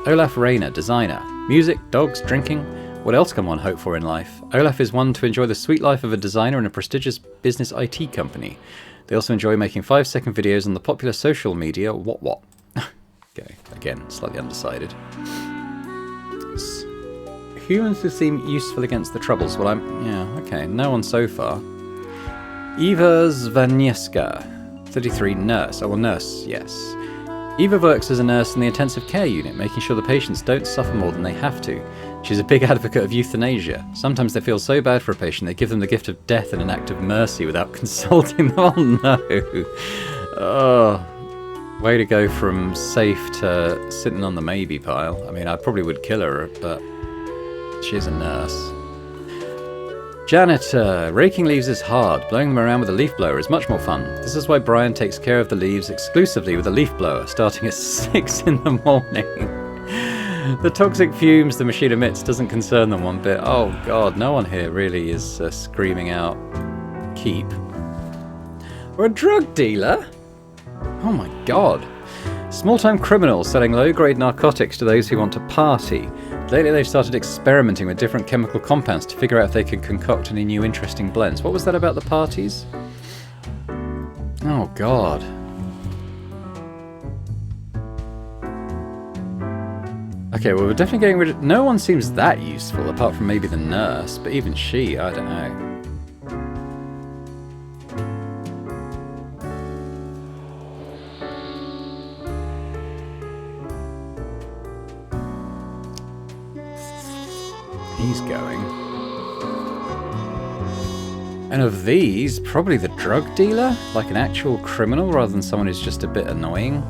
Olaf Rayner, designer. Music, dogs, drinking. What else can one hope for in life? Olaf is one to enjoy the sweet life of a designer in a prestigious business IT company. They also enjoy making 5-second videos on the popular social media What. Okay, again, slightly undecided. Humans who seem useful against the troubles. Well, okay, no one so far. Eva Zvanieska, 33, nurse. Oh, well, nurse, yes. Eva works as a nurse in the intensive care unit, making sure the patients don't suffer more than they have to. She's a big advocate of euthanasia. Sometimes they feel so bad for a patient they give them the gift of death in an act of mercy without consulting them. Oh no. Oh. Way to go from safe to sitting on the maybe pile. I mean, I probably would kill her, but she's a nurse. Janitor. Raking leaves is hard. Blowing them around with a leaf blower is much more fun. This is why Brian takes care of the leaves exclusively with a leaf blower, starting at 6 in the morning. The toxic fumes the machine emits doesn't concern them one bit. Oh god, no one here really is screaming out, keep. We're a drug dealer? Oh my god. Small-time criminals selling low-grade narcotics to those who want to party. Lately they've started experimenting with different chemical compounds to figure out if they can concoct any new interesting blends. What was that about the parties? Oh god. Okay, well we're definitely getting rid of... No one seems that useful, apart from maybe the nurse, but even she, I don't know. He's going. And of these, probably the drug dealer? Like an actual criminal rather than someone who's just a bit annoying.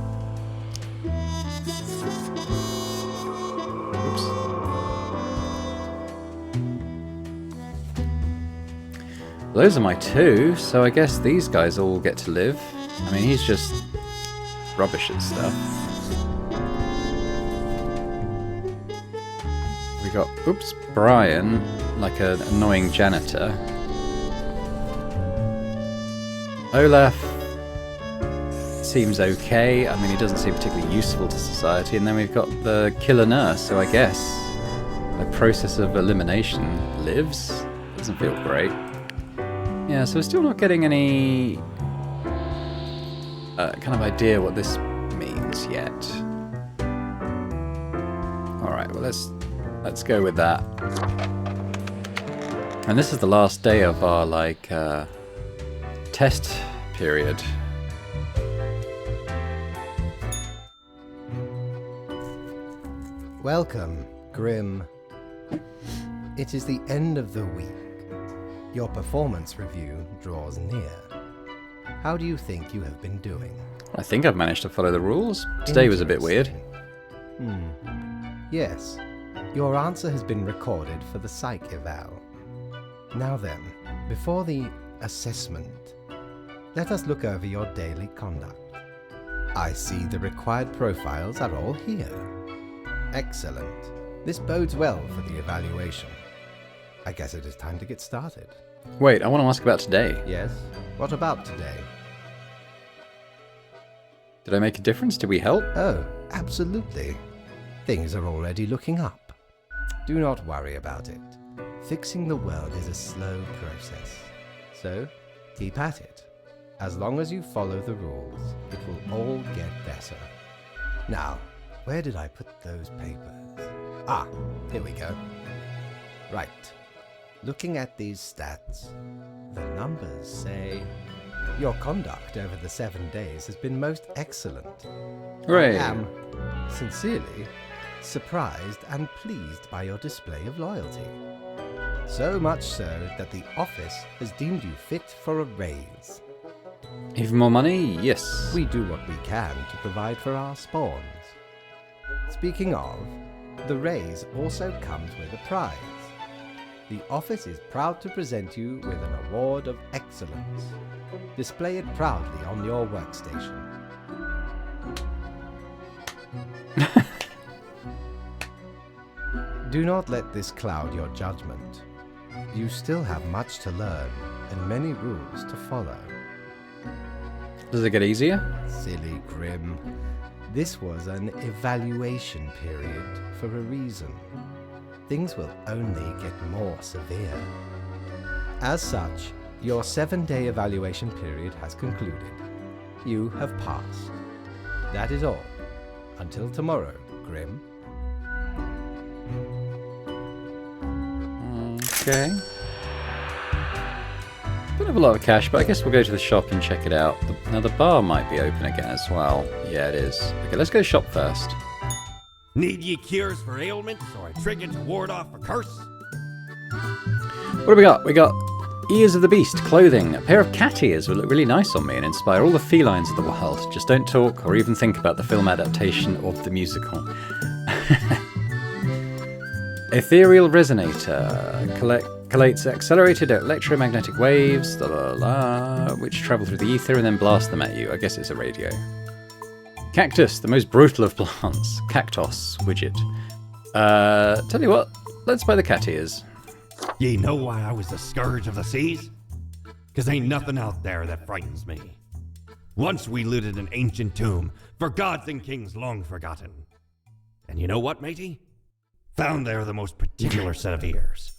Oops. Those are my two, so I guess these guys all get to live. I mean, he's just rubbish at stuff. We got, oops, Brian, like an annoying janitor. Olaf seems okay. I mean, he doesn't seem particularly useful to society. And then we've got the killer nurse, who I guess, by process of elimination, lives. Doesn't feel great. Yeah, so we're still not getting any kind of idea what this means yet. Alright, well let's go with that. And this is the last day of our, like, test period. Welcome, Grim. It is the end of the week. Your performance review draws near. How do you think you have been doing? I think I've managed to follow the rules. Today was a bit weird. Yes. Your answer has been recorded for the psych eval. Now then, before the assessment, let us look over your daily conduct. I see the required profiles are all here. Excellent. This bodes well for the evaluation. I guess it is time to get started. Wait, I want to ask about today. Yes? What about today? Did I make a difference? Did we help? Oh, absolutely. Things are already looking up. Do not worry about it. Fixing the world is a slow process. So, keep at it. As long as you follow the rules, it will all get better. Now, where did I put those papers? Ah, here we go. Right. Looking at these stats, the numbers say your conduct over the 7 days has been most excellent. Hooray. I am, sincerely, surprised and pleased by your display of loyalty. So much so that the office has deemed you fit for a raise. Even more money? Yes. We do what we can to provide for our spawns. Speaking of, the raise also comes with a prize. The office is proud to present you with an award of excellence. Display it proudly on your workstation. Do not let this cloud your judgment. You still have much to learn and many rules to follow. Does it get easier? Silly Grim. This was an evaluation period for a reason. Things will only get more severe. As such, your 7-day evaluation period has concluded. You have passed. That is all. Until tomorrow, Grim. Okay. Bit of have a lot of cash, but I guess we'll go to the shop and check it out. Now the bar might be open again as well. Yeah, it is. Okay, let's go shop first. Need ye cures for ailments or a trinket to ward off a curse? What do we got? We got Ears of the Beast, clothing. A pair of cat ears would look really nice on me and inspire all the felines of the world. Just don't talk or even think about the film adaptation of the musical. Ethereal resonator. Collates accelerated electromagnetic waves, which travel through the ether and then blast them at you. I guess it's a radio. Cactus, the most brutal of plants. Cactos widget. Tell you what, let's buy the cat ears. Ye know why I was the scourge of the seas? 'Cause ain't nothing out there that frightens me. Once we looted an ancient tomb for gods and kings long forgotten. And you know what, matey? Found there the most particular set of ears.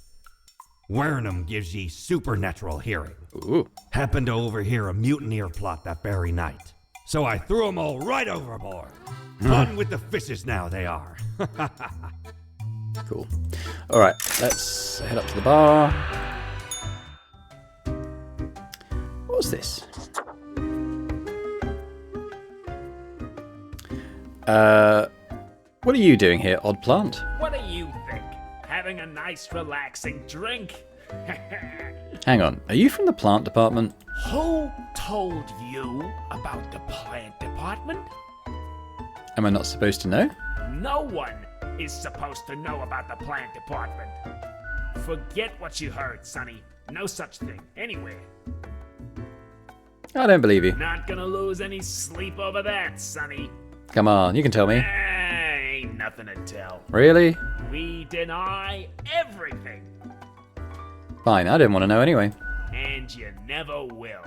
Wearing 'em gives ye supernatural hearing. Ooh. Happened to overhear a mutineer plot that very night. So I threw 'em all right overboard. Fun with the fishes now they are. Cool. Alright, let's head up to the bar. What's this? What are you doing here, odd plant? What do you think? Having a nice, relaxing drink? Hang on, are you from the plant department? Who told you about the plant department? Am I not supposed to know? No one is supposed to know about the plant department. Forget what you heard, Sonny. No such thing anywhere. I don't believe you. Not gonna lose any sleep over that, Sonny. Come on, you can tell me. Ain't nothing to tell. Really? We deny everything. Fine, I didn't want to know anyway. And you never will.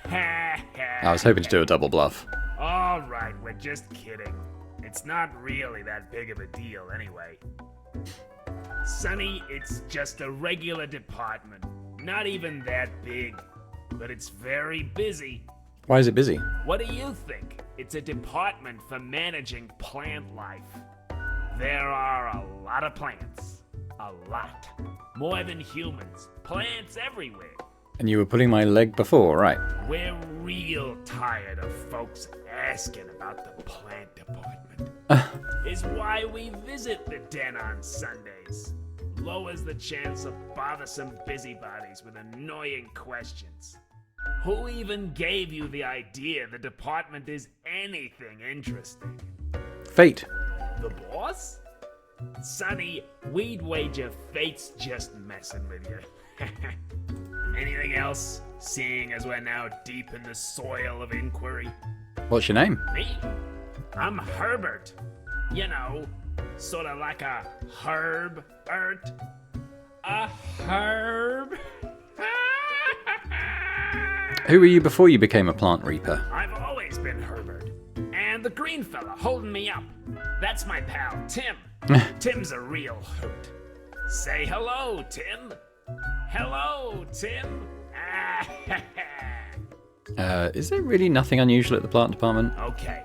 I was hoping to do a double bluff. Alright, we're just kidding. It's not really that big of a deal anyway. Sonny, it's just a regular department. Not even that big. But it's very busy. Why is it busy? What do you think? It's a department for managing plant life. There are a lot of plants. A lot. More than humans. Plants everywhere. And you were pulling my leg before, right? We're real tired of folks asking about the plant department. Is why we visit the den on Sundays. Lowers the chance of bothersome busybodies with annoying questions. Who even gave you the idea the department is anything interesting? Fate. The boss? Sonny, we'd wager fate's just messing with you. Anything else, seeing as we're now deep in the soil of inquiry? What's your name? Me? I'm Herbert. You know, sort of like a herb-ert. A herb? Who were you before you became a plant reaper? I've always been Herbert. And the green fella holding me up. That's my pal, Tim. Tim's a real hoot. Say hello, Tim. Hello, Tim. Is there really nothing unusual at the plant department? Okay,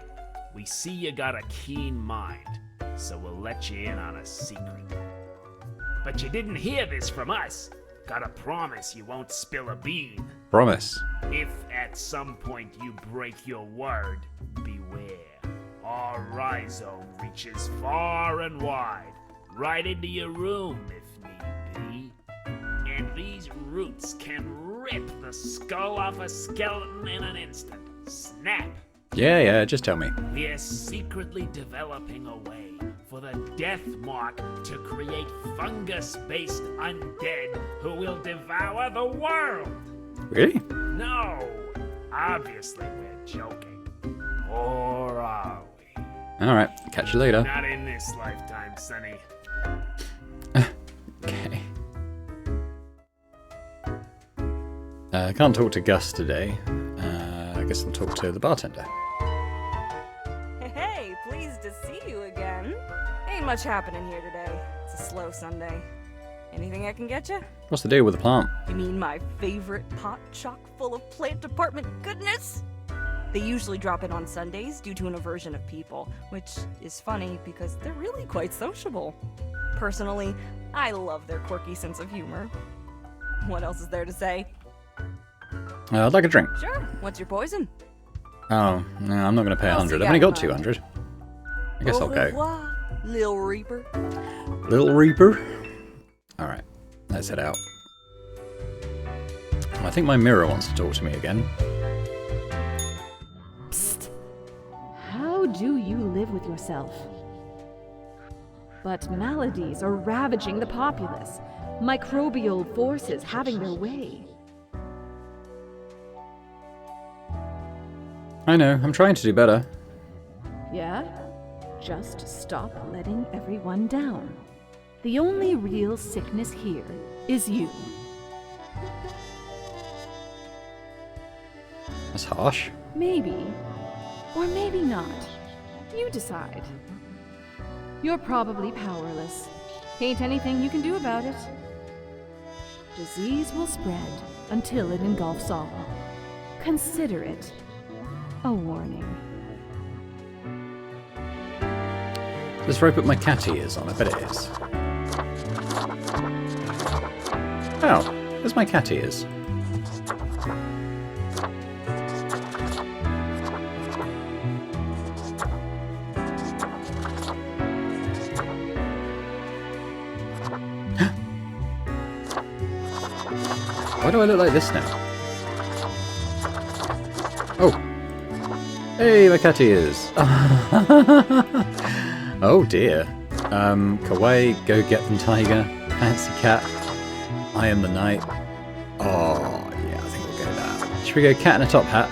we see you got a keen mind, so we'll let you in on a secret. But you didn't hear this from us. Gotta promise you won't spill a bean. Promise. If at some point you break your word, beware. Our rhizome reaches far and wide, right into your room if need be. And these roots can rip the skull off a skeleton in an instant. Snap! Yeah, just tell me. We're secretly developing a way for the death mark to create fungus-based undead who will devour the world. Really? No, obviously we're joking. Or are we? Alright, catch you later. Not in this lifetime, Sonny. Okay. I can't talk to Gus today. I guess I'll talk to the bartender. Hey, pleased to see you again. Ain't much happening here today. It's a slow Sunday. Anything I can get you? What's the deal with the plant? You mean my favorite pot chock full of plant department goodness? They usually drop in on Sundays due to an aversion of people, which is funny because they're really quite sociable. Personally, I love their quirky sense of humor. What else is there to say? I'd like a drink. Sure. What's your poison? Oh, no, I'm not going to pay I'll 100. see I've only ya. got 200. I guess I'll go. revoir, Lil Reaper. Little Reaper. Alright, let's head out. I think my mirror wants to talk to me again. Psst. How do you live with yourself? But maladies are ravaging the populace. Microbial forces having their way. I know, I'm trying to do better. Yeah? Just stop letting everyone down. The only real sickness here is you. That's harsh. Maybe. Or maybe not. You decide. You're probably powerless. Ain't anything you can do about it. Disease will spread until it engulfs all. Consider it a warning. Is this where I put my cat ears on? I bet it is. Oh, there's my cat ears. Why do I look like this now? Oh. Hey, my cat ears. Oh dear. Kawaii, go get them, tiger. Fancy cat. I am the knight. Oh, yeah, I think we'll go that. Should we go cat in a top hat?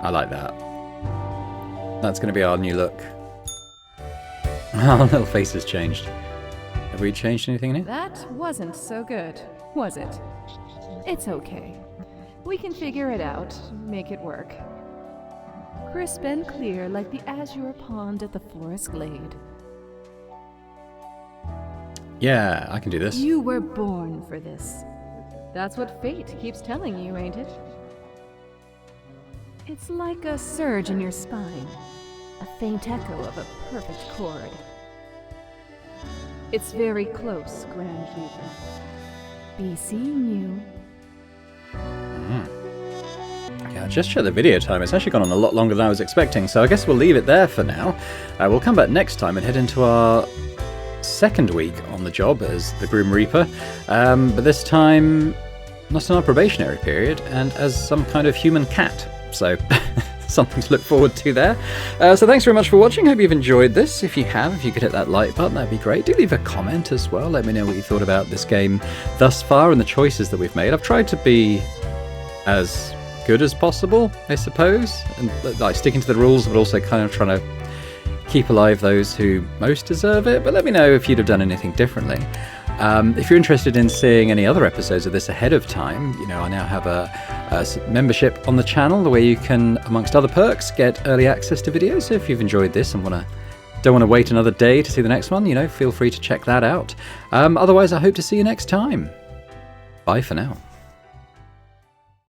I like that. That's going to be our new look. Our little face has changed. Have we changed anything in it? That wasn't so good, was it? It's okay. We can figure it out, make it work. Crisp and clear like the azure pond at the forest glade. Yeah, I can do this. You were born for this. That's what fate keeps telling you, ain't it? It's like a surge in your spine, a faint echo of a perfect chord. It's very close, Grand Reaper. Be seeing you. Yeah, just check the video time. It's actually gone on a lot longer than I was expecting, so I guess we'll leave it there for now. We'll come back next time and head into our second week on the job as the Grim Reaper, but this time not in our probationary period and as some kind of human cat. So something to look forward to there. So thanks very much for watching. Hope you've enjoyed this. If you have, if you could hit that like button, that'd be great. Do leave a comment as well. Let me know what you thought about this game thus far and the choices that we've made. I've tried to be as good as possible, I suppose, and like sticking to the rules, but also kind of trying to keep alive those who most deserve it. But let me know if you'd have done anything differently. If you're interested in seeing any other episodes of this ahead of time, you know, I now have a membership on the channel where you can, amongst other perks, get early access to videos. So if you've enjoyed this and don't want to wait another day to see the next one, you know, feel free to check that out. Otherwise, I hope to see you next time. Bye for now.